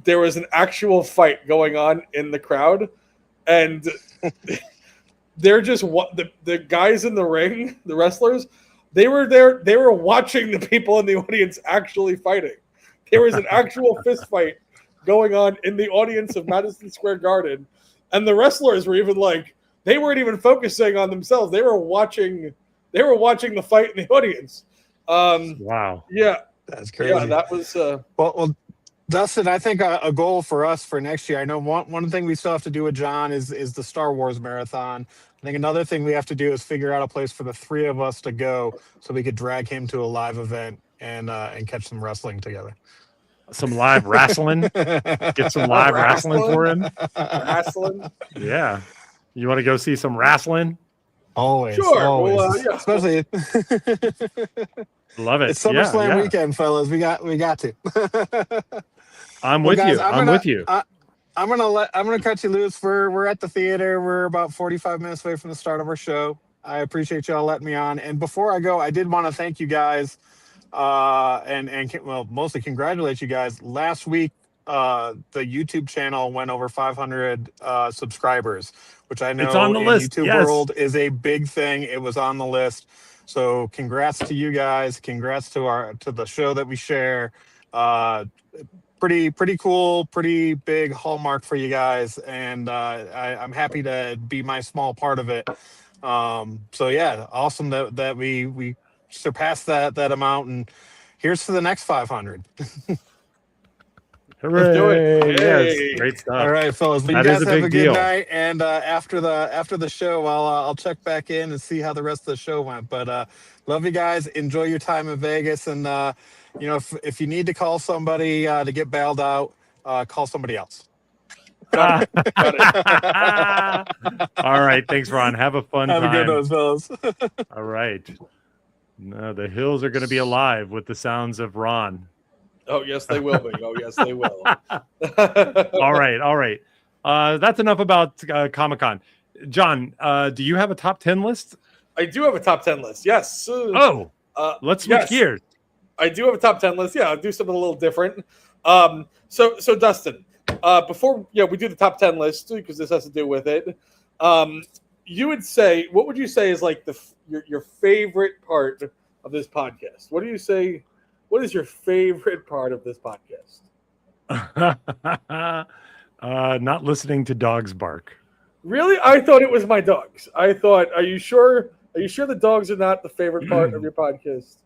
there was an actual fight going on in the crowd, and they're just the guys in the ring, the wrestlers, they were there, they were watching the people in the audience actually fighting. There was an actual fist fight going on in the audience of Madison Square Garden, and the wrestlers were even like, they weren't even focusing on themselves. They were watching the fight in the audience. Wow. Yeah. That's crazy. Yeah, that was well, Dustin, I think a goal for us for next year, I know one thing we still have to do with John is the Star Wars marathon. I think another thing we have to do is figure out a place for the three of us to go so we could drag him to a live event and catch some wrestling together. Some live wrestling? Get some live wrestling for him? Wrestling? Yeah. You want to go see some wrestling? Always. Sure. Always. Well, yeah. Especially love it. It's SummerSlam weekend, fellas. We got to. I'm with you. I'm gonna cut you loose. We're at the theater. We're about 45 minutes away from the start of our show. I appreciate y'all letting me on. And before I go, I did want to thank you guys, well, mostly congratulate you guys. Last week, the YouTube channel went over 500 subscribers, which I know It's on the in list. YouTube Yes. world is a big thing. It was on the list. So congrats to you guys. Congrats to the show that we share. Pretty cool, pretty big hallmark for you guys, and I'm happy to be my small part of it. So yeah, awesome that we surpassed that amount, and here's to the next 500. Hooray. Let's do it. Yes, Yay. great stuff. All right, fellas, you That guys is a have big a good deal. night, and after the show, I'll check back in and see how the rest of the show went. But love you guys. Enjoy your time in Vegas, and if you need to call somebody to get bailed out, call somebody else. Got it. All right. Thanks, Ron. Have a fun Have a time. good one, fellas. All right. No, the hills are going to be alive with the sounds of Ron. Oh, yes, they will be. Oh, yes, they will. All right. All right. That's enough about Comic-Con. John, do you have a top 10 list? I do have a top 10 list. Yes. Let's switch yes. gears. I do have a top 10 list. Yeah, I'll do something a little different. So Dustin, before we do the top 10 list, because this has to do with it, what would you say is like your favorite part of this podcast? What do you say? What is your favorite part of this podcast? Not listening to dogs bark. Really? I thought it was my dogs. I thought, are you sure the dogs are not the favorite part of your podcast?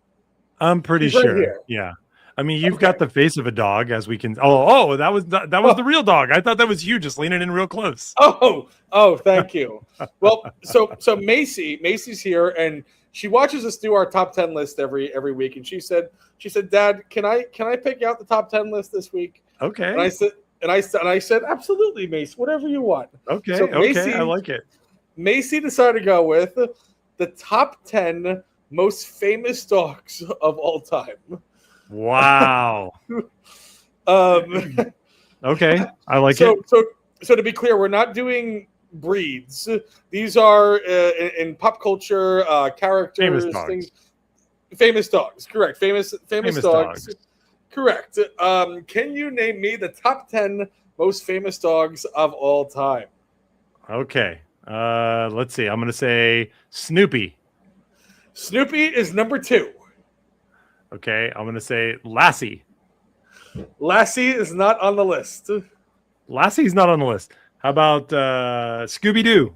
I'm pretty He's right sure. here. Yeah. I mean, you've got the face of a dog, as we can. Oh, that was the real dog. I thought that was you, just leaning in real close. Oh, thank you. Well, so Macy's here, and she watches us do our top 10 list every week, and she said, Dad, can I pick out the top 10 list this week? Okay. And I said, absolutely, Macy, whatever you want. Okay. So Okay. I like it. Macy decided to go with the top 10 most famous dogs of all time. Wow. Okay. I like it. So to be clear, we're not doing breeds. These are in pop culture characters, Famous dogs. things. Famous dogs, correct. Famous dogs. Correct. Can you name me the top 10 most famous dogs of all time? Okay. Let's see. I'm going to say Snoopy. Snoopy is number 2. Okay. I'm going to say Lassie. Lassie is not on the list. Lassie's not on the list. How about Scooby-Doo?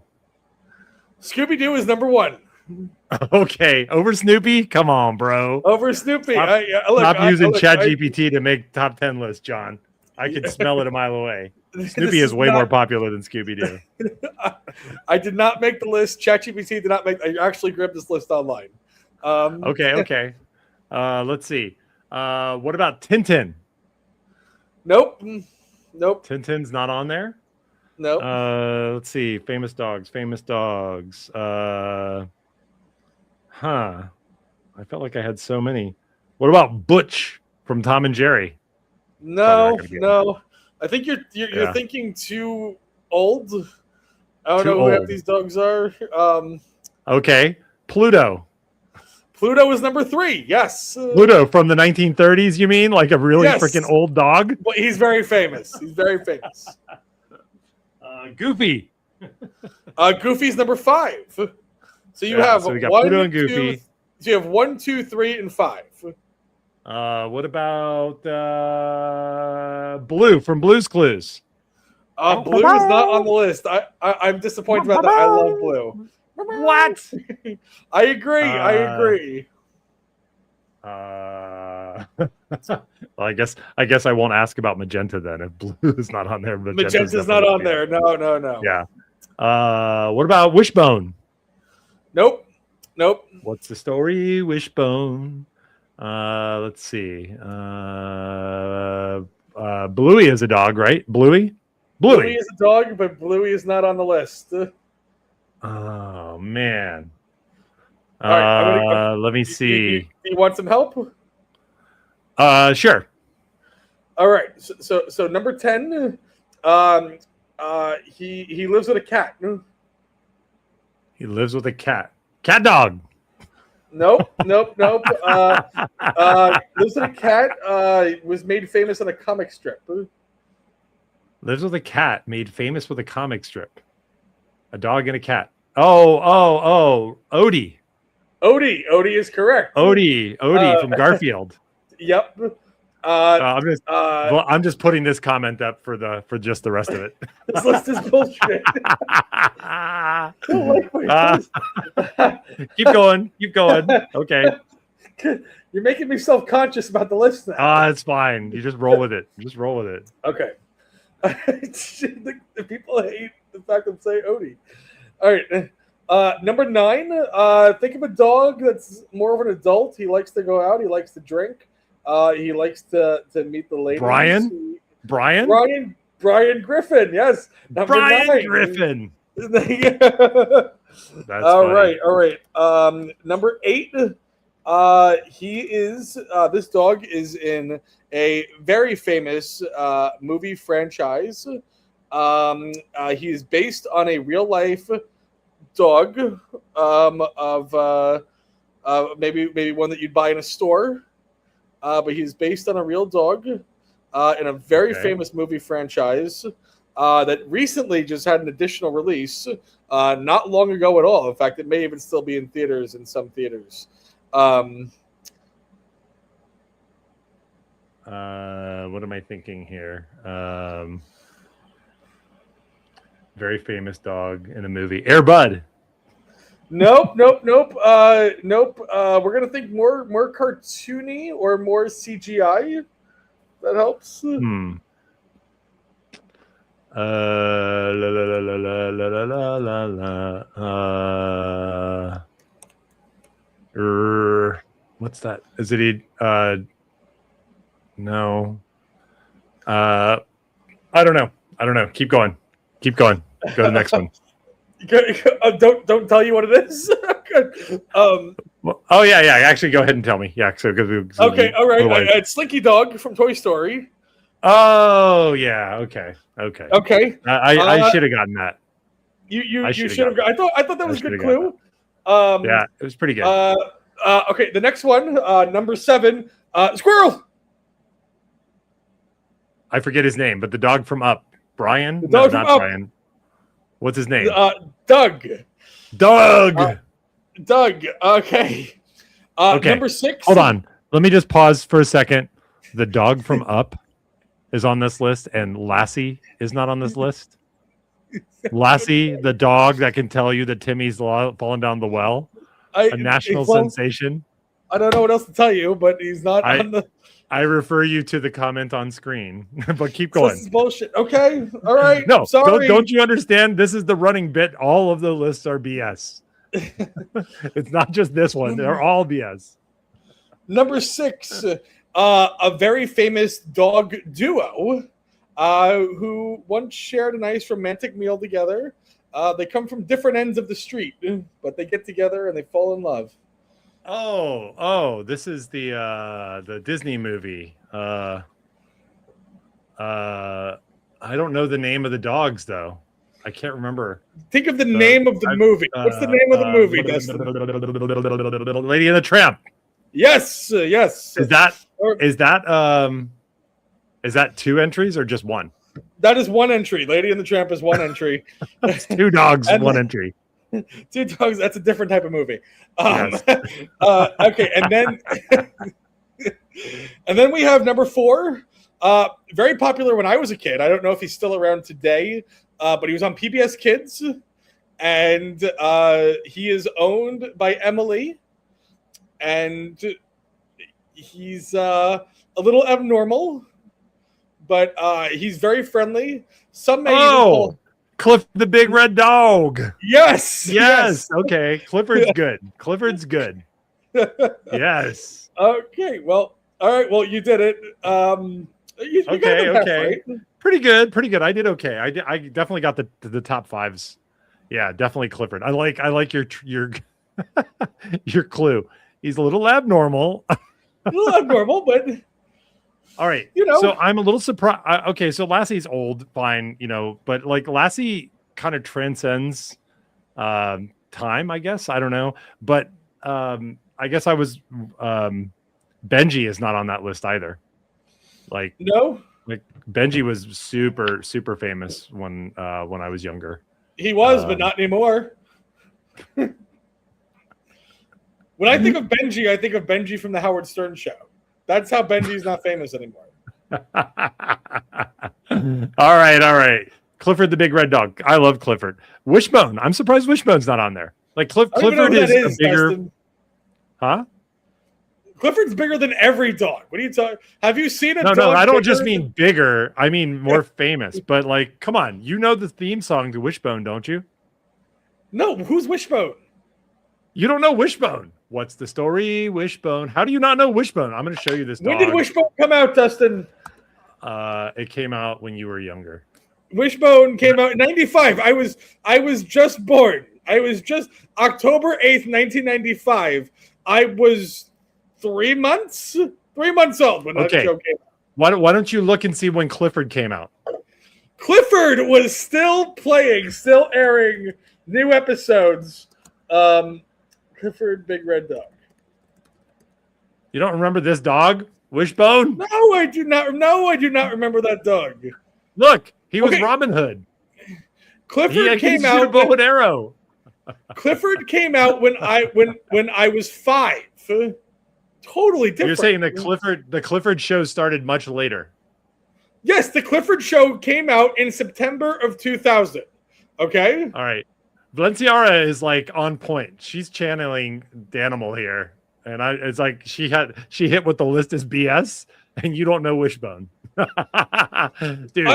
Scooby-Doo is number 1. Okay. Over Snoopy? Come on, bro. Over Snoopy. Stop using ChatGPT to make top 10 lists, John. I can smell it a mile away. Snoopy is way more popular than Scooby-Doo. I did not make the list. ChatGPT did not make. I actually grabbed this list online. Okay. Let's see. What about Tintin? Nope. Tintin's not on there? Nope. Let's see. Famous dogs. I felt like I had so many. What about Butch from Tom and Jerry? No. I think you're thinking too old. I don't know who half these dogs are. Okay. Pluto. Pluto is number 3. Yes. Pluto from the 1930s, you mean? Like a really freaking old dog? Well, he's very famous. Goofy. Goofy's number 5. So you have we got 1, Pluto and Goofy. So you have 1, 2, 3, and 5. What about Blue from Blue's Clues? Blue is not on the list. I'm disappointed about that. I love Blue. What? I agree. Well, I guess I won't ask about Magenta then. If Blue is not on there, Magenta's not on there. No. Yeah. What about Wishbone? Nope. What's the story, Wishbone? Let's see. Bluey is a dog, right? Bluey is a dog, but Bluey is not on the list. Oh man. All right, let me see. Do you want some help? Sure. All right. So number 10, He lives with a cat. He lives with a cat. Cat dog. Nope. Lives with a cat. Was made famous in a comic strip. Lives with a cat. Made famous with a comic strip. A dog and a cat. Oh. Odie. Odie is correct. Odie from Garfield. Yep. I'm just putting this comment up for just the rest of it. This list is bullshit. Keep going. Okay. You're making me self-conscious about the list now. It's fine. You just roll with it. Okay. The people hate the fact that say Odie. All right. Number 9. Think of a dog that's more of an adult. He likes to go out. He likes to drink. He likes to meet the ladies. Brian Griffin. Yes. Number 9. Griffin. That's all right. Number 8. He is. This dog is in a very famous movie franchise. He is based on a real life dog of maybe one that you'd buy in a store. But he's based on a real dog in a very famous movie franchise that recently just had an additional release not long ago at all. In fact, it may even still be in theaters in some theaters. What am I thinking here? Very famous dog in a movie. Air Bud. Nope. We're gonna think more cartoony or more CGI. That helps. What's that? Is it no. I don't know. Keep going. Go to the next one. Don't tell you what it is. Yeah. Actually, go ahead and tell me. Yeah. Okay. All right. It's Slinky Dog from Toy Story. Oh yeah. Okay. I should have gotten that. You should have. I thought that was a good clue. Yeah, it was pretty good. Okay. The next one, number 7, Squirrel. I forget his name, but the dog from Up. Brian? Not Brian. What's his name? Doug. Doug. Okay. Number 6. Hold on. Let me just pause for a second. The dog from Up is on this list, and Lassie is not on this list. Lassie, the dog that can tell you that Timmy's fallen down the well. A national sensation. I don't know what else to tell you, but he's not on the... I refer you to the comment on screen, but keep going. This is bullshit. Okay. All right. No, sorry. Don't you understand? This is the running bit. All of the lists are BS. It's not just this one. They're all BS. Number 6, a very famous dog duo who once shared a nice romantic meal together. They come from different ends of the street, but they get together and they fall in love. This is the Disney movie. I don't know the name of the dogs though. I can't remember. Think of the name of the movie. What's the name of the movie, Dustin? Lady and the Tramp. Yes. Is that 2 entries or just 1? That is 1 entry. Lady and the Tramp is 1 entry. That's 2 dogs, 1 entry. 2 dogs. That's a different type of movie. Yes. Okay, and then we have number 4. Very popular when I was a kid. I don't know if he's still around today, but he was on PBS Kids, and he is owned by Emily, and he's a little abnormal, but he's very friendly. Some may even call... Cliff the big red dog. Yes. Okay. Clifford's good. Yes. Okay. Well, all right. Well, you did it. You okay. Right. Pretty good. I did okay. I definitely got the top 5s. Yeah, definitely Clifford. I like your your clue. He's a little abnormal. But All right. You know. So I'm a little surprised. Okay, so Lassie's old, fine, but like Lassie kind of transcends time, I guess. I don't know. But I guess I was Benji is not on that list either. Like No, like Benji was super, super famous when I was younger. he was, but not anymore. When I think of Benji, I think of Benji from the Howard Stern show. That's how Benji's not famous anymore. All right. Clifford the Big Red Dog. I love Clifford. Wishbone. I'm surprised Wishbone's not on there. Like Clifford is a bigger. Dustin. Huh? Clifford's bigger than every dog. What are you talking? Have you seen a dog? No, I don't bigger just mean bigger. I mean more famous. But like, come on, you know the theme song to Wishbone, don't you? No, who's Wishbone? You don't know Wishbone. What's the story, Wishbone? How do you not know Wishbone? I'm going to show you this dog. When did Wishbone come out, Dustin? It came out when you were younger. Wishbone came out in 95. I was just born. I was just October 8th, 1995. I was 3 months old when that show came out. Why don't you look and see when Clifford came out? Clifford was still airing new episodes. Clifford Big Red Dog. You don't remember this dog, Wishbone? No, I do not. No, I do not remember that dog. Look, he was Robin Hood. Clifford came out with a bow and arrow. Clifford came out when I was 5. Totally different. You're saying the Clifford show started much later. Yes, the Clifford show came out in September of 2000. Okay? All right. Valenciara is like on point. She's channeling Danimal here. And it's like she hit what the list is BS and you don't know Wishbone. Dude,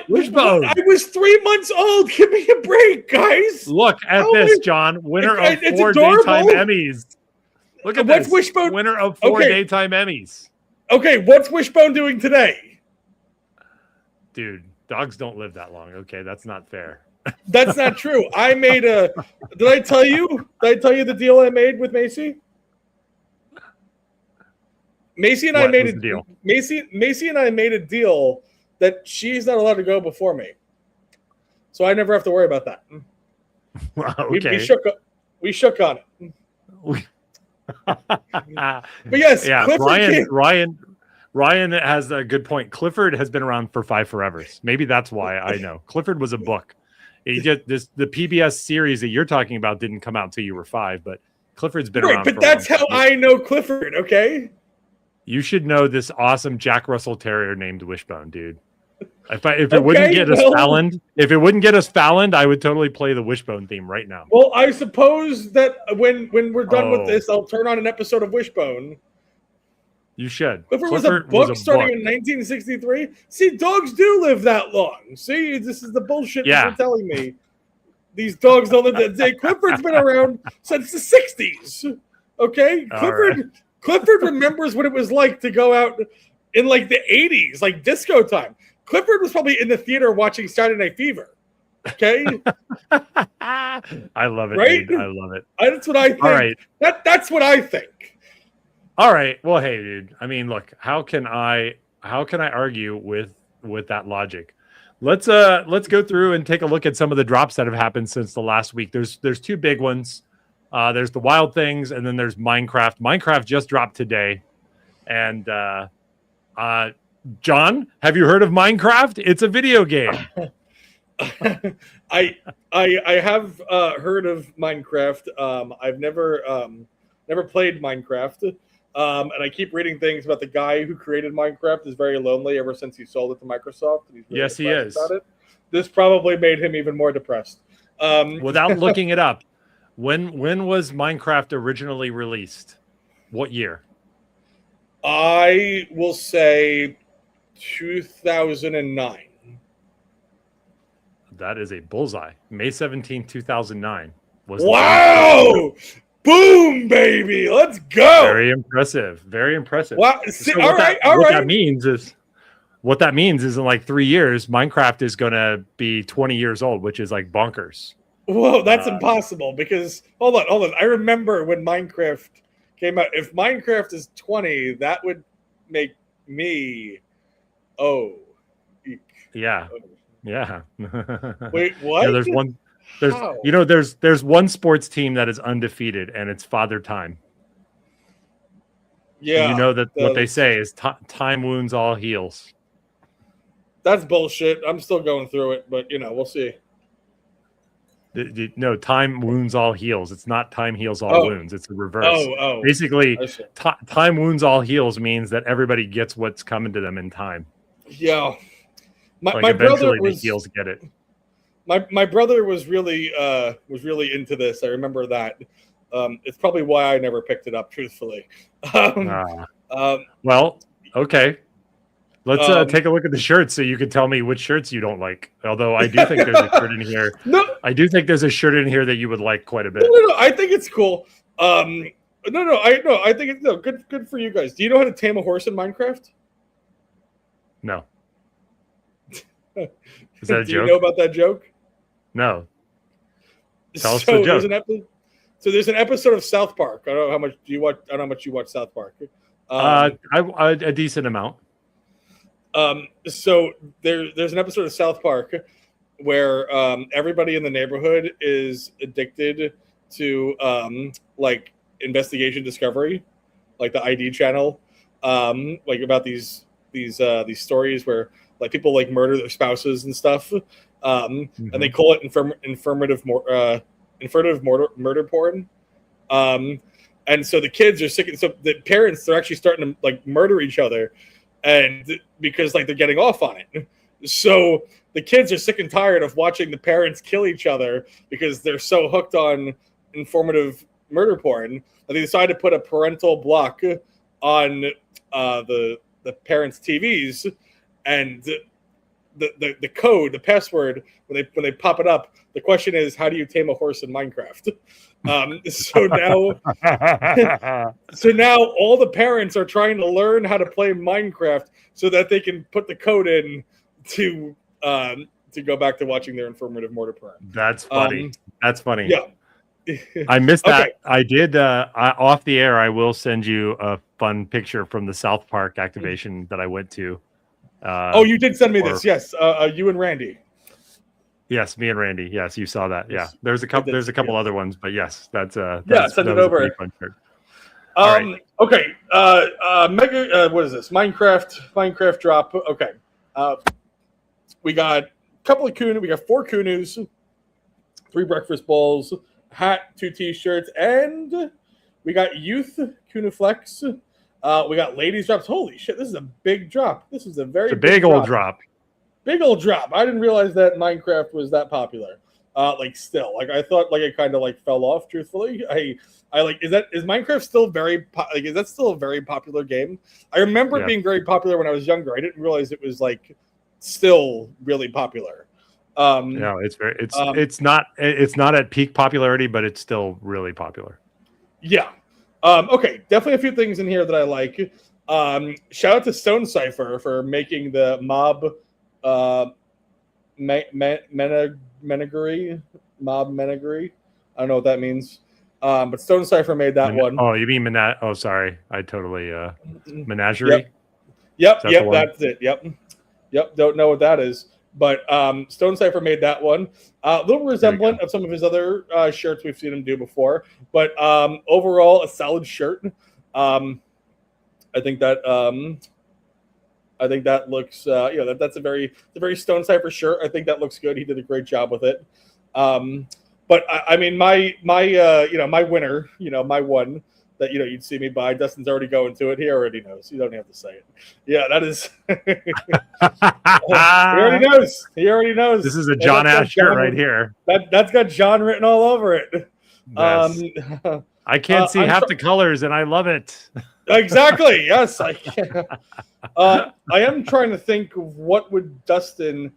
Wishbone. I was 3 months old. Give me a break, guys. Look at this, John. Winner of 4 daytime Emmys. Look at what's this. Wishbone? Winner of 4 daytime Emmys. Okay, what's Wishbone doing today? Dude, dogs don't live that long. Okay, that's not fair. That's not true. I made did I tell you the deal I made with Macy? Macy and I made a deal. Macy and I made a deal that she's not allowed to go before me. So I never have to worry about that. Wow, okay. We shook on it. But yes, yeah, Ryan has a good point. Clifford has been around for 5 forevers. Maybe that's why I know. Clifford was a book. The PBS series that you're talking about didn't come out till you were 5, but Clifford's been around. But that's how I know Clifford. Okay. You should know this awesome Jack Russell Terrier named Wishbone, dude. If it wouldn't get us Falloned, I would totally play the Wishbone theme right now. Well, I suppose that when we're done with this, I'll turn on an episode of Wishbone. You should. Clifford was a book starting in 1963. See, dogs do live that long. See, this is the bullshit that you're telling me. These dogs don't live that day. Clifford's been around since the 60s. Okay? Clifford remembers what it was like to go out in like the 80s, like disco time. Clifford was probably in the theater watching Saturday Night Fever. Okay? I love it, right? Dude. I love it. That's what I think. All right. That's what I think. All right. Well, hey, dude. I mean, look, how can I argue with that logic? Let's go through and take a look at some of the drops that have happened since the last week. There's 2 big ones. There's the Wild Things, and then there's Minecraft. Minecraft just dropped today. And John, have you heard of Minecraft? It's a video game. I have heard of Minecraft. I've never played Minecraft. And I keep reading things about the guy who created Minecraft is very lonely ever since he sold it to Microsoft. And he's really yes, he is. about it. This probably made him even more depressed. Without looking it up, when was Minecraft originally released? What year? I will say 2009. That is a bullseye. May 17, 2009. Wow! Boom, baby! Let's go. Very impressive. Very impressive. Wow. So what that means is in like 3 years, Minecraft is going to be 20 years old, which is like bonkers. Whoa, that's impossible because hold on. I remember when Minecraft came out. If Minecraft is 20, that would make me. Oh. Eek. Yeah. Oh. Yeah. Wait, what? Yeah, there's How? there's one sports team that is undefeated, and it's Father Time. Yeah. You know that what they say is time wounds all heals. That's bullshit. I'm still going through it, but we'll see. No, time wounds all heals. It's not time heals all wounds. It's the reverse. Basically, time wounds all heals means that everybody gets what's coming to them in time. Yeah. My brother the heels get it. My brother was really into this. I remember that. It's probably why I never picked it up, truthfully. Well, okay. Let's take a look at the shirts so you can tell me which shirts you don't like. Although I do think there's a shirt in here. No, I do think there's a shirt in here that you would like quite a bit. No, I think it's cool. I think it's good for you guys. Do you know how to tame a horse in Minecraft? No. Is that a joke? Do you know about that joke? No. Tell us the joke. There's an episode of South Park. I don't know how much you watch. I don't know how much you watch South Park. A decent amount. So there's an episode of South Park where everybody in the neighborhood is addicted to like investigation discovery, like the ID channel, like about these stories where like people like murder their spouses and stuff, and they call it infirmative murder porn. And so the kids are sick. So the parents are actually starting to like murder each other, and because like they're getting off on it. So the kids are sick and tired of watching the parents kill each other because they're so hooked on informative murder porn that they decided to put a parental block on the parents' TVs, and the code, the password, when they pop it up, the question is, how do you tame a horse in Minecraft? So now all the parents are trying to learn how to play Minecraft so that they can put the code in to go back to watching their informative murder porn. That's funny. That's funny. Yeah. I missed that. Okay. I did off the air. I will send you a fun picture from the South Park activation that I went to. You did send me this. Yes. You and Randy. Yes, me and Randy. Yes, you saw that. Yeah, there's a couple other ones, but yes, that's send it over. Fun shirt. Okay. What is this? Minecraft drop. Okay. We got a couple of Kunu. We got 4 Kunus, 3 breakfast bowls, hat, 2 t-shirts, and we got youth Kunu Flex. We got ladies drops. Holy shit! This is a big drop. This is a big old drop. Big old drop. I didn't realize that Minecraft was that popular. Still, I thought it kind of fell off. Truthfully, I like is Minecraft still very is that still a very popular game? I remember it being very popular when I was younger. I didn't realize it was still really popular. No, it's not at peak popularity, but it's still really popular. Yeah. Okay, definitely a few things in here that I like. Shout out to Stone Cipher for making the mob menagerie. Mob menagerie. I don't know what that means. But Stone Cipher made that one. Oh, you mean Oh, sorry. I totally menagerie. Yep. That's it. Yep. Don't know what that is. But Stone Cipher made that one. A little resemblant of some of his other shirts we've seen him do before. But overall, a solid shirt. I think that looks that's a very Stone Cipher shirt. I think that looks good. He did a great job with it. But I mean my winner, my one that you'd see me buy. Dustin's already going to it. He already knows. You don't have to say it. Yeah, that is. He already knows. This is a John Ash shirt right here. That's got John written all over it. I can't see half the colors, and I love it. Exactly. Yes, I can. I am trying to think of what would Dustin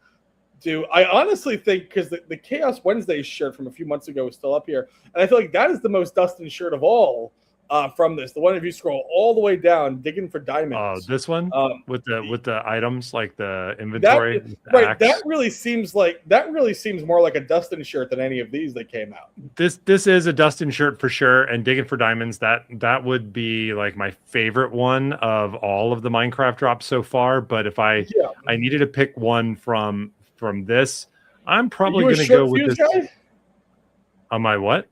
do. I honestly think because the Chaos Wednesday shirt from a few months ago is still up here, and I feel like that is the most Dustin shirt of all from this. The one, if you scroll all the way down, digging for Oh, diamonds. this one with the items like the That, inventory. The right. axe. That really seems more like a Dustin shirt than any of these that came out. This is a Dustin shirt for sure, and digging for diamonds, that would be like my favorite one of all of the Minecraft drops so far. But if I needed to pick one from this, I'm probably going to go with this. Guy? On my what?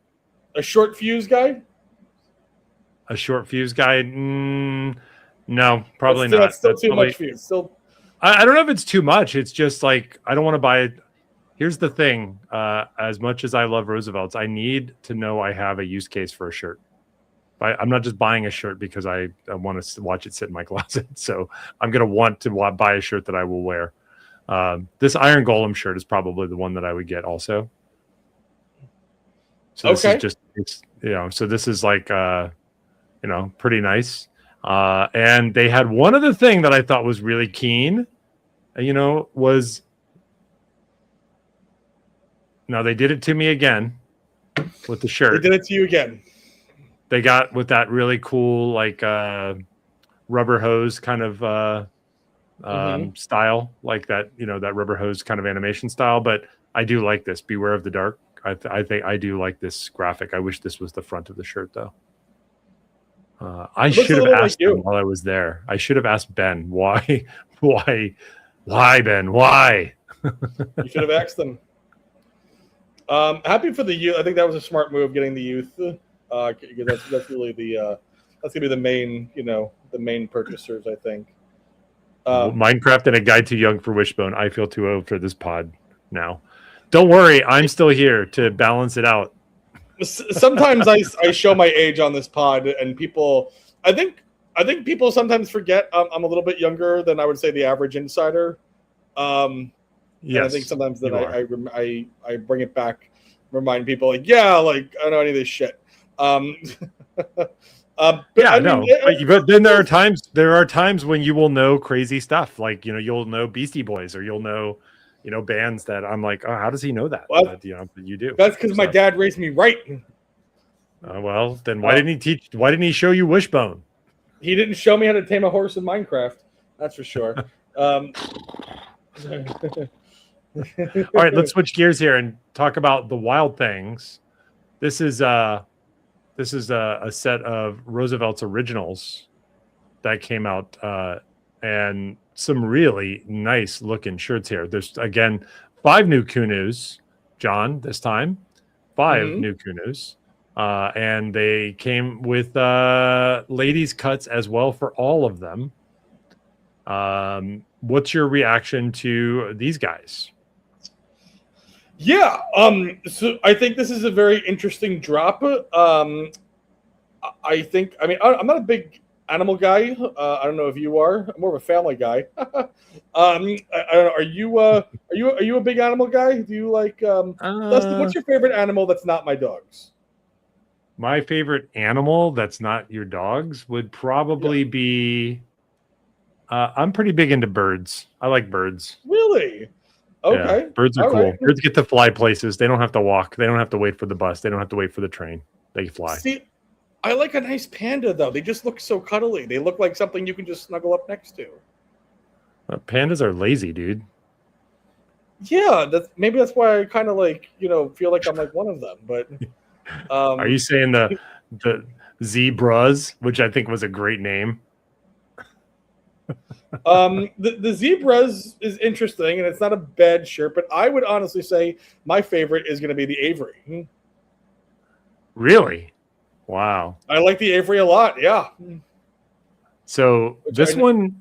A short fuse guy? A short fuse guy? No, probably not. That's still too much fuse. Still, I don't know if it's too much. It's just like I don't want to buy it. Here's the thing. As much as I love Roosevelt's, I need to know I have a use case for a shirt. I'm not just buying a shirt because I want to watch it sit in my closet. So I'm going to want to buy a shirt that I will wear. This Iron Golem shirt is probably the one that I would get also. So this is just, so this is like, pretty nice. And they had one other thing that I thought was really keen, was, now they did it to me again with the shirt. They did it to you again. They got with that really cool, like, rubber hose kind of style, like that, that rubber hose kind of animation style. But I do like this. Beware of the dark. I think I do like this graphic. I wish this was the front of the shirt, though. I should have asked him while I was there. I should have asked Ben why, Ben, why? You should have asked them. Happy for the youth. I think that was a smart move, getting the youth. That's really that's gonna be the main, the main purchasers, I think. Minecraft and a guide too young for Wishbone. I feel too old for this pod now. Don't worry, I'm still here to balance it out. Sometimes I show my age on this pod, and people, I think people sometimes forget I'm a little bit younger than I would say the average insider. Yes, I think sometimes that I bring it back, remind people like, I don't know any of this shit. But then there are times when you will know crazy stuff, like you'll know Beastie Boys, or you'll know bands that I'm like, oh, how does he know that? But, you do. That's because my dad raised me right. Well, then why didn't he show you Wishbone? He didn't show me how to tame a horse in Minecraft. That's for sure. All right, let's switch gears here and talk about the Wild Things. This is a set of Roosevelt's originals that came out, and some really nice looking shirts here. There's again 5 new Kunus, John, this time 5 new Kunus, and they came with ladies cuts as well for all of them. What's your reaction to these guys? Yeah, so I think this is a very interesting drop. I'm not a big animal guy. I don't know if you are. I'm more of a family guy. I don't know. Are you a big animal guy? Do you like Dustin, what's your favorite animal that's not my dogs? My favorite animal that's not your dogs would probably be I'm pretty big into birds. I like birds. Really? Okay. Yeah, birds are All cool. right. Birds get to fly places. They don't have to walk. They don't have to wait for the bus. They don't have to wait for the train. They fly. See, I like a nice panda, though. They just look so cuddly. They look like something you can just snuggle up next to. Pandas are lazy, dude. Yeah, maybe that's why I kind of feel like I'm like one of them. But are you saying the zebras, which I think was a great name? The zebras is interesting, and it's not a bad shirt, but I would honestly say my favorite is going to be the Avery. Really? Wow. I like the Avery a lot. Yeah. So this one,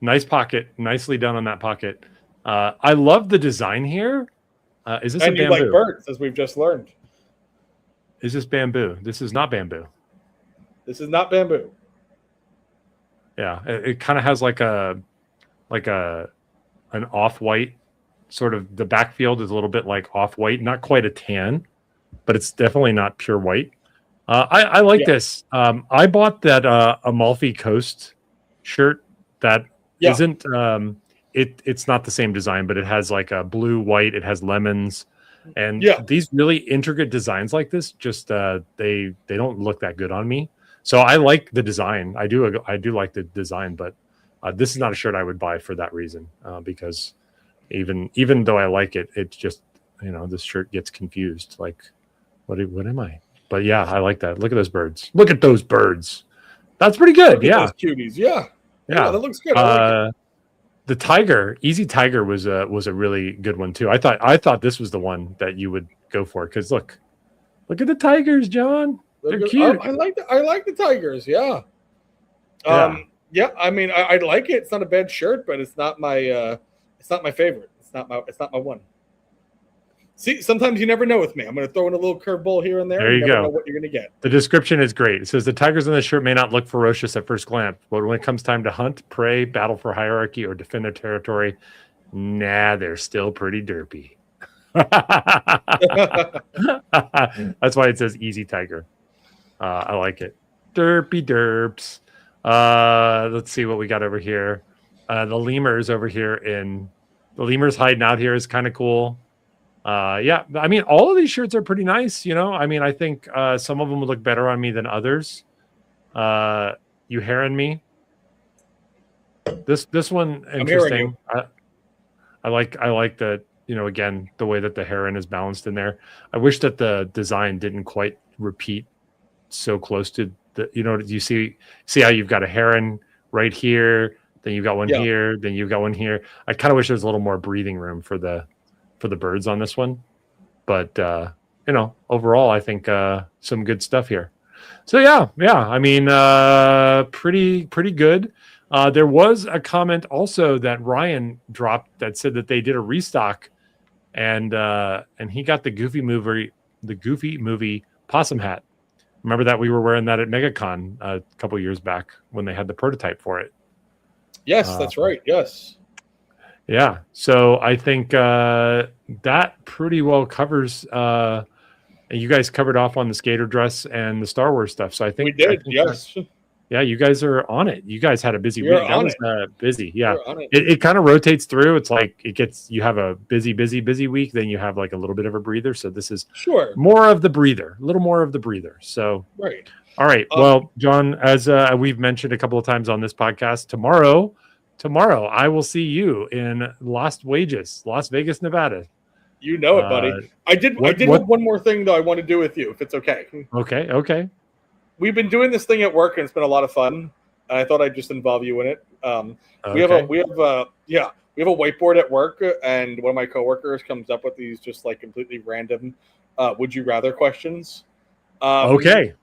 nice pocket, nicely done on that pocket. I love the design here. Is this and a you bamboo? like birds, as we've just learned. Is this bamboo? This is not bamboo. This is not bamboo. Yeah, it kind of has like an off-white sort of. The backfield is a little bit like off-white, not quite a tan, but it's definitely not pure white. I like this. I bought that Amalfi Coast shirt that isn't. It's not the same design, but it has like a blue, white. It has lemons. And Yeah. these really intricate designs like this, just they don't look that good on me. So I like the design. I do like the design, but this is not a shirt I would buy for that reason. Because even though I like it, it's just, this shirt gets confused. Like, what am I? But yeah, I like that. Look at those birds. Look at those birds. That's pretty good. Look at Yeah. those cuties. Yeah. Yeah. That looks good. I like it. The Tiger, Easy Tiger was a really good one too. I thought this was the one that you would go for, because look at the tigers, John. They're cute. I like the tigers. Yeah. Yeah. I mean, I like it. It's not a bad shirt, but it's not my favorite. It's not my one. See, sometimes you never know with me. I'm going to throw in a little curveball here and there. There you never go. know what you're going to get. The description is great. It says the tigers on the shirt may not look ferocious at first glance, but when it comes time to hunt, prey, battle for hierarchy, or defend their territory, they're still pretty derpy. That's why it says Easy Tiger. I like it. Derpy derps. Let's see what we got over here. The lemurs over here the lemurs hiding out here is kind of cool. Yeah, I mean, all of these shirts are pretty nice. I mean, I think some of them would look better on me than others. You hearing me? This one interesting. I like that. Again, the way that the heron is balanced in there. I wish that the design didn't quite repeat so close to the. You see how you've got a heron right here, then you've got one here, then you've got one here. I kind of wish there was a little more breathing room for the birds on this one, but overall I think some good stuff here. So yeah, I mean, pretty good. There was a comment also that Ryan dropped that said that they did a restock, and he got the Goofy movie possum hat. Remember that we were wearing that at MegaCon a couple years back when they had the prototype for it. Yes, that's right. Yes. Yeah, so I think that pretty well covers. You guys covered off on the skater dress and the Star Wars stuff. So I think we did. Yes. Yeah, you guys are on it. You guys had a busy week. That was busy. Yeah, it kind of rotates through. It's like you have a busy week, then you have like a little bit of a breather. So this is more of the breather, a little more of the breather. So right. All right. Well, John, as we've mentioned a couple of times on this podcast, tomorrow I will see you in Las Vegas, Nevada. You know it, buddy. I did have one more thing though I want to do with you, if it's okay. Okay. We've been doing this thing at work and it's been a lot of fun. And I thought I'd just involve you in it. We have a whiteboard at work, and one of my coworkers comes up with these just like completely random would you rather questions. Okay.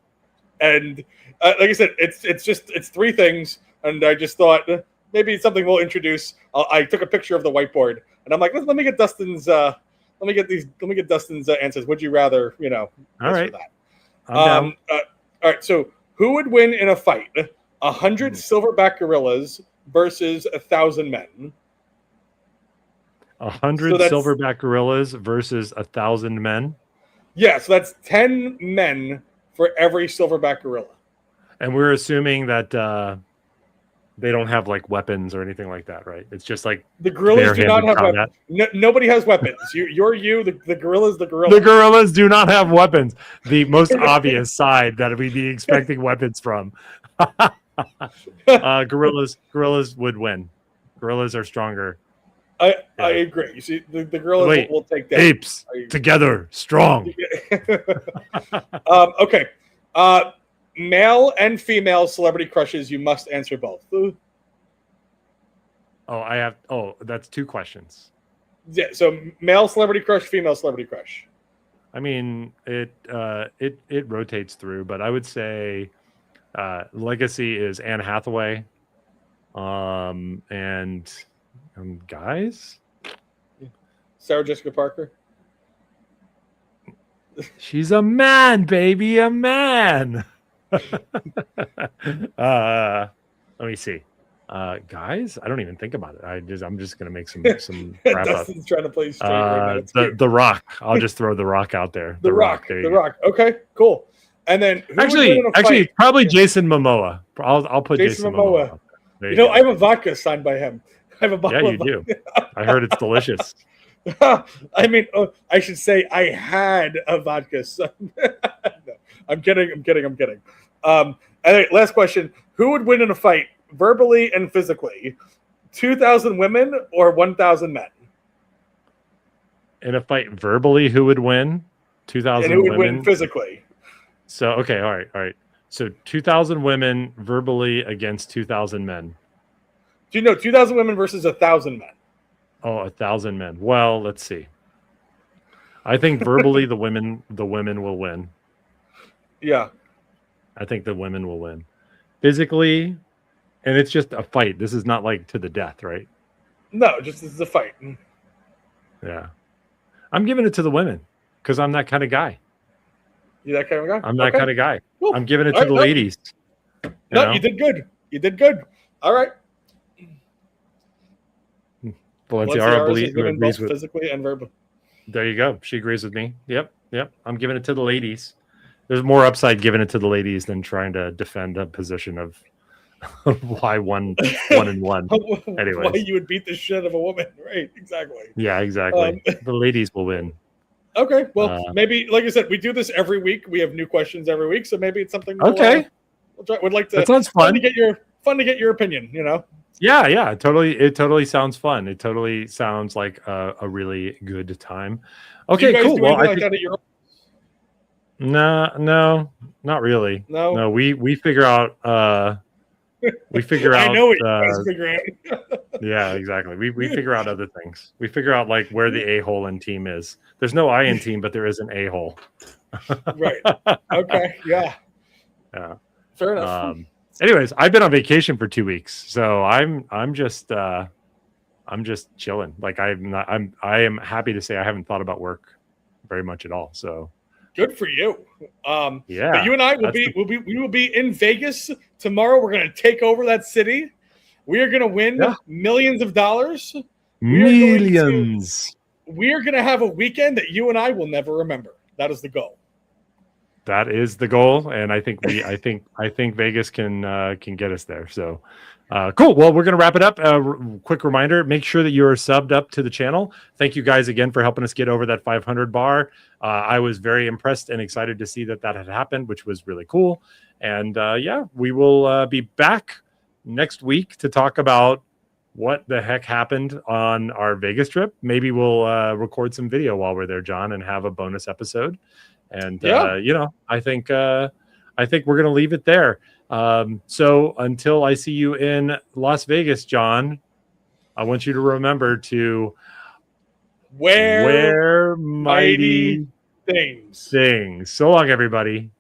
And like I said, it's three things, and I just thought maybe something we'll introduce. I took a picture of the whiteboard, and I'm like, let me get Dustin's answers. Would you rather, All right. All right. So who would win in a fight? 100 silverback gorillas versus 1,000 men. 100 silverback gorillas versus 1,000 men. Yeah, so that's 10 men for every silverback gorilla. And we're assuming that they don't have like weapons or anything like that, right? It's just like the gorillas do not have weapons. Nobody has weapons. The gorillas. The gorillas do not have weapons. The most obvious side that we'd be expecting weapons from. Gorillas would win. Gorillas are stronger. I agree. You see, the gorillas will take that. Apes together, strong. Okay. Male and female celebrity crushes. You must answer both. That's two questions. Yeah. So male celebrity crush, female celebrity crush. I mean, it rotates through, but I would say legacy is Anne Hathaway. And guys, Sarah Jessica Parker. She's a man, baby, a man. Let me see. Guys, I don't even think about it. I'm just gonna make some wrap up. Dustin's trying to play straight right now. The Rock. I'll just throw the Rock out there. The Rock. Okay, cool. And then actually, probably Jason Momoa. I'll put Jason Momoa. I have a vodka signed by him. I have a bottle. Yeah, you do. I heard it's delicious. I mean, I should say I had a vodka. So no, I'm kidding. Anyway, last question: who would win in a fight, verbally and physically? 2,000 women or 1,000 men? In a fight verbally, who would win? 2,000 and who would women win physically? So okay, all right. So 2,000 women verbally against 2,000 men. Do you know 2,000 women versus 1,000 men? Oh, 1,000 men. Well, let's see. I think verbally the women will win. Yeah. I think the women will win. Physically, and it's just a fight. This is not like to the death, right? No, just this is a fight. Yeah. I'm giving it to the women because I'm that kind of guy. You that kind of guy? I'm that kind of guy. Cool. I'm giving it to the ladies. You did good. You did good. All right. Valenciara agrees with physically and verbally. There you go. She agrees with me. Yep. I'm giving it to the ladies. There's more upside giving it to the ladies than trying to defend a position of why one and one. Anyways. Why you would beat the shit of a woman, right? Exactly. Yeah, exactly. The ladies will win. Okay, well, maybe, like I said, we do this every week. We have new questions every week, so maybe it's something. Okay, we'll try. Would like to. That sounds fun. To get your opinion. You know. Yeah, totally. It totally sounds fun. It totally sounds like a really good time. Okay, do you guys cool. Do well, like that at your... No, not really. No. We figure out. We figure out. I know what you guys figure out. Yeah, exactly. We figure out other things. We figure out like where the a-hole in team is. There's no I in team, but there is an a-hole. Right. Okay. Yeah. Fair enough. Anyways, I've been on vacation for 2 weeks, so I'm just chilling. Like I am happy to say I haven't thought about work very much at all. So good for you. Yeah. But you and I we will be in Vegas tomorrow. We're going to take over that city. We are going to win millions of dollars. Millions. We are going to have a weekend that you and I will never remember. That is the goal. That is the goal, and I think Vegas can get us there. So cool. Well, we're gonna wrap it up. Quick reminder: make sure that you are subbed up to the channel. Thank you guys again for helping us get over that 500 bar. I was very impressed and excited to see that had happened, which was really cool. And we will be back next week to talk about what the heck happened on our Vegas trip. Maybe we'll record some video while we're there, John, and have a bonus episode. And I think we're gonna leave it there. So until I see you in Las Vegas, John, I want you to remember to wear mighty things. So long, everybody.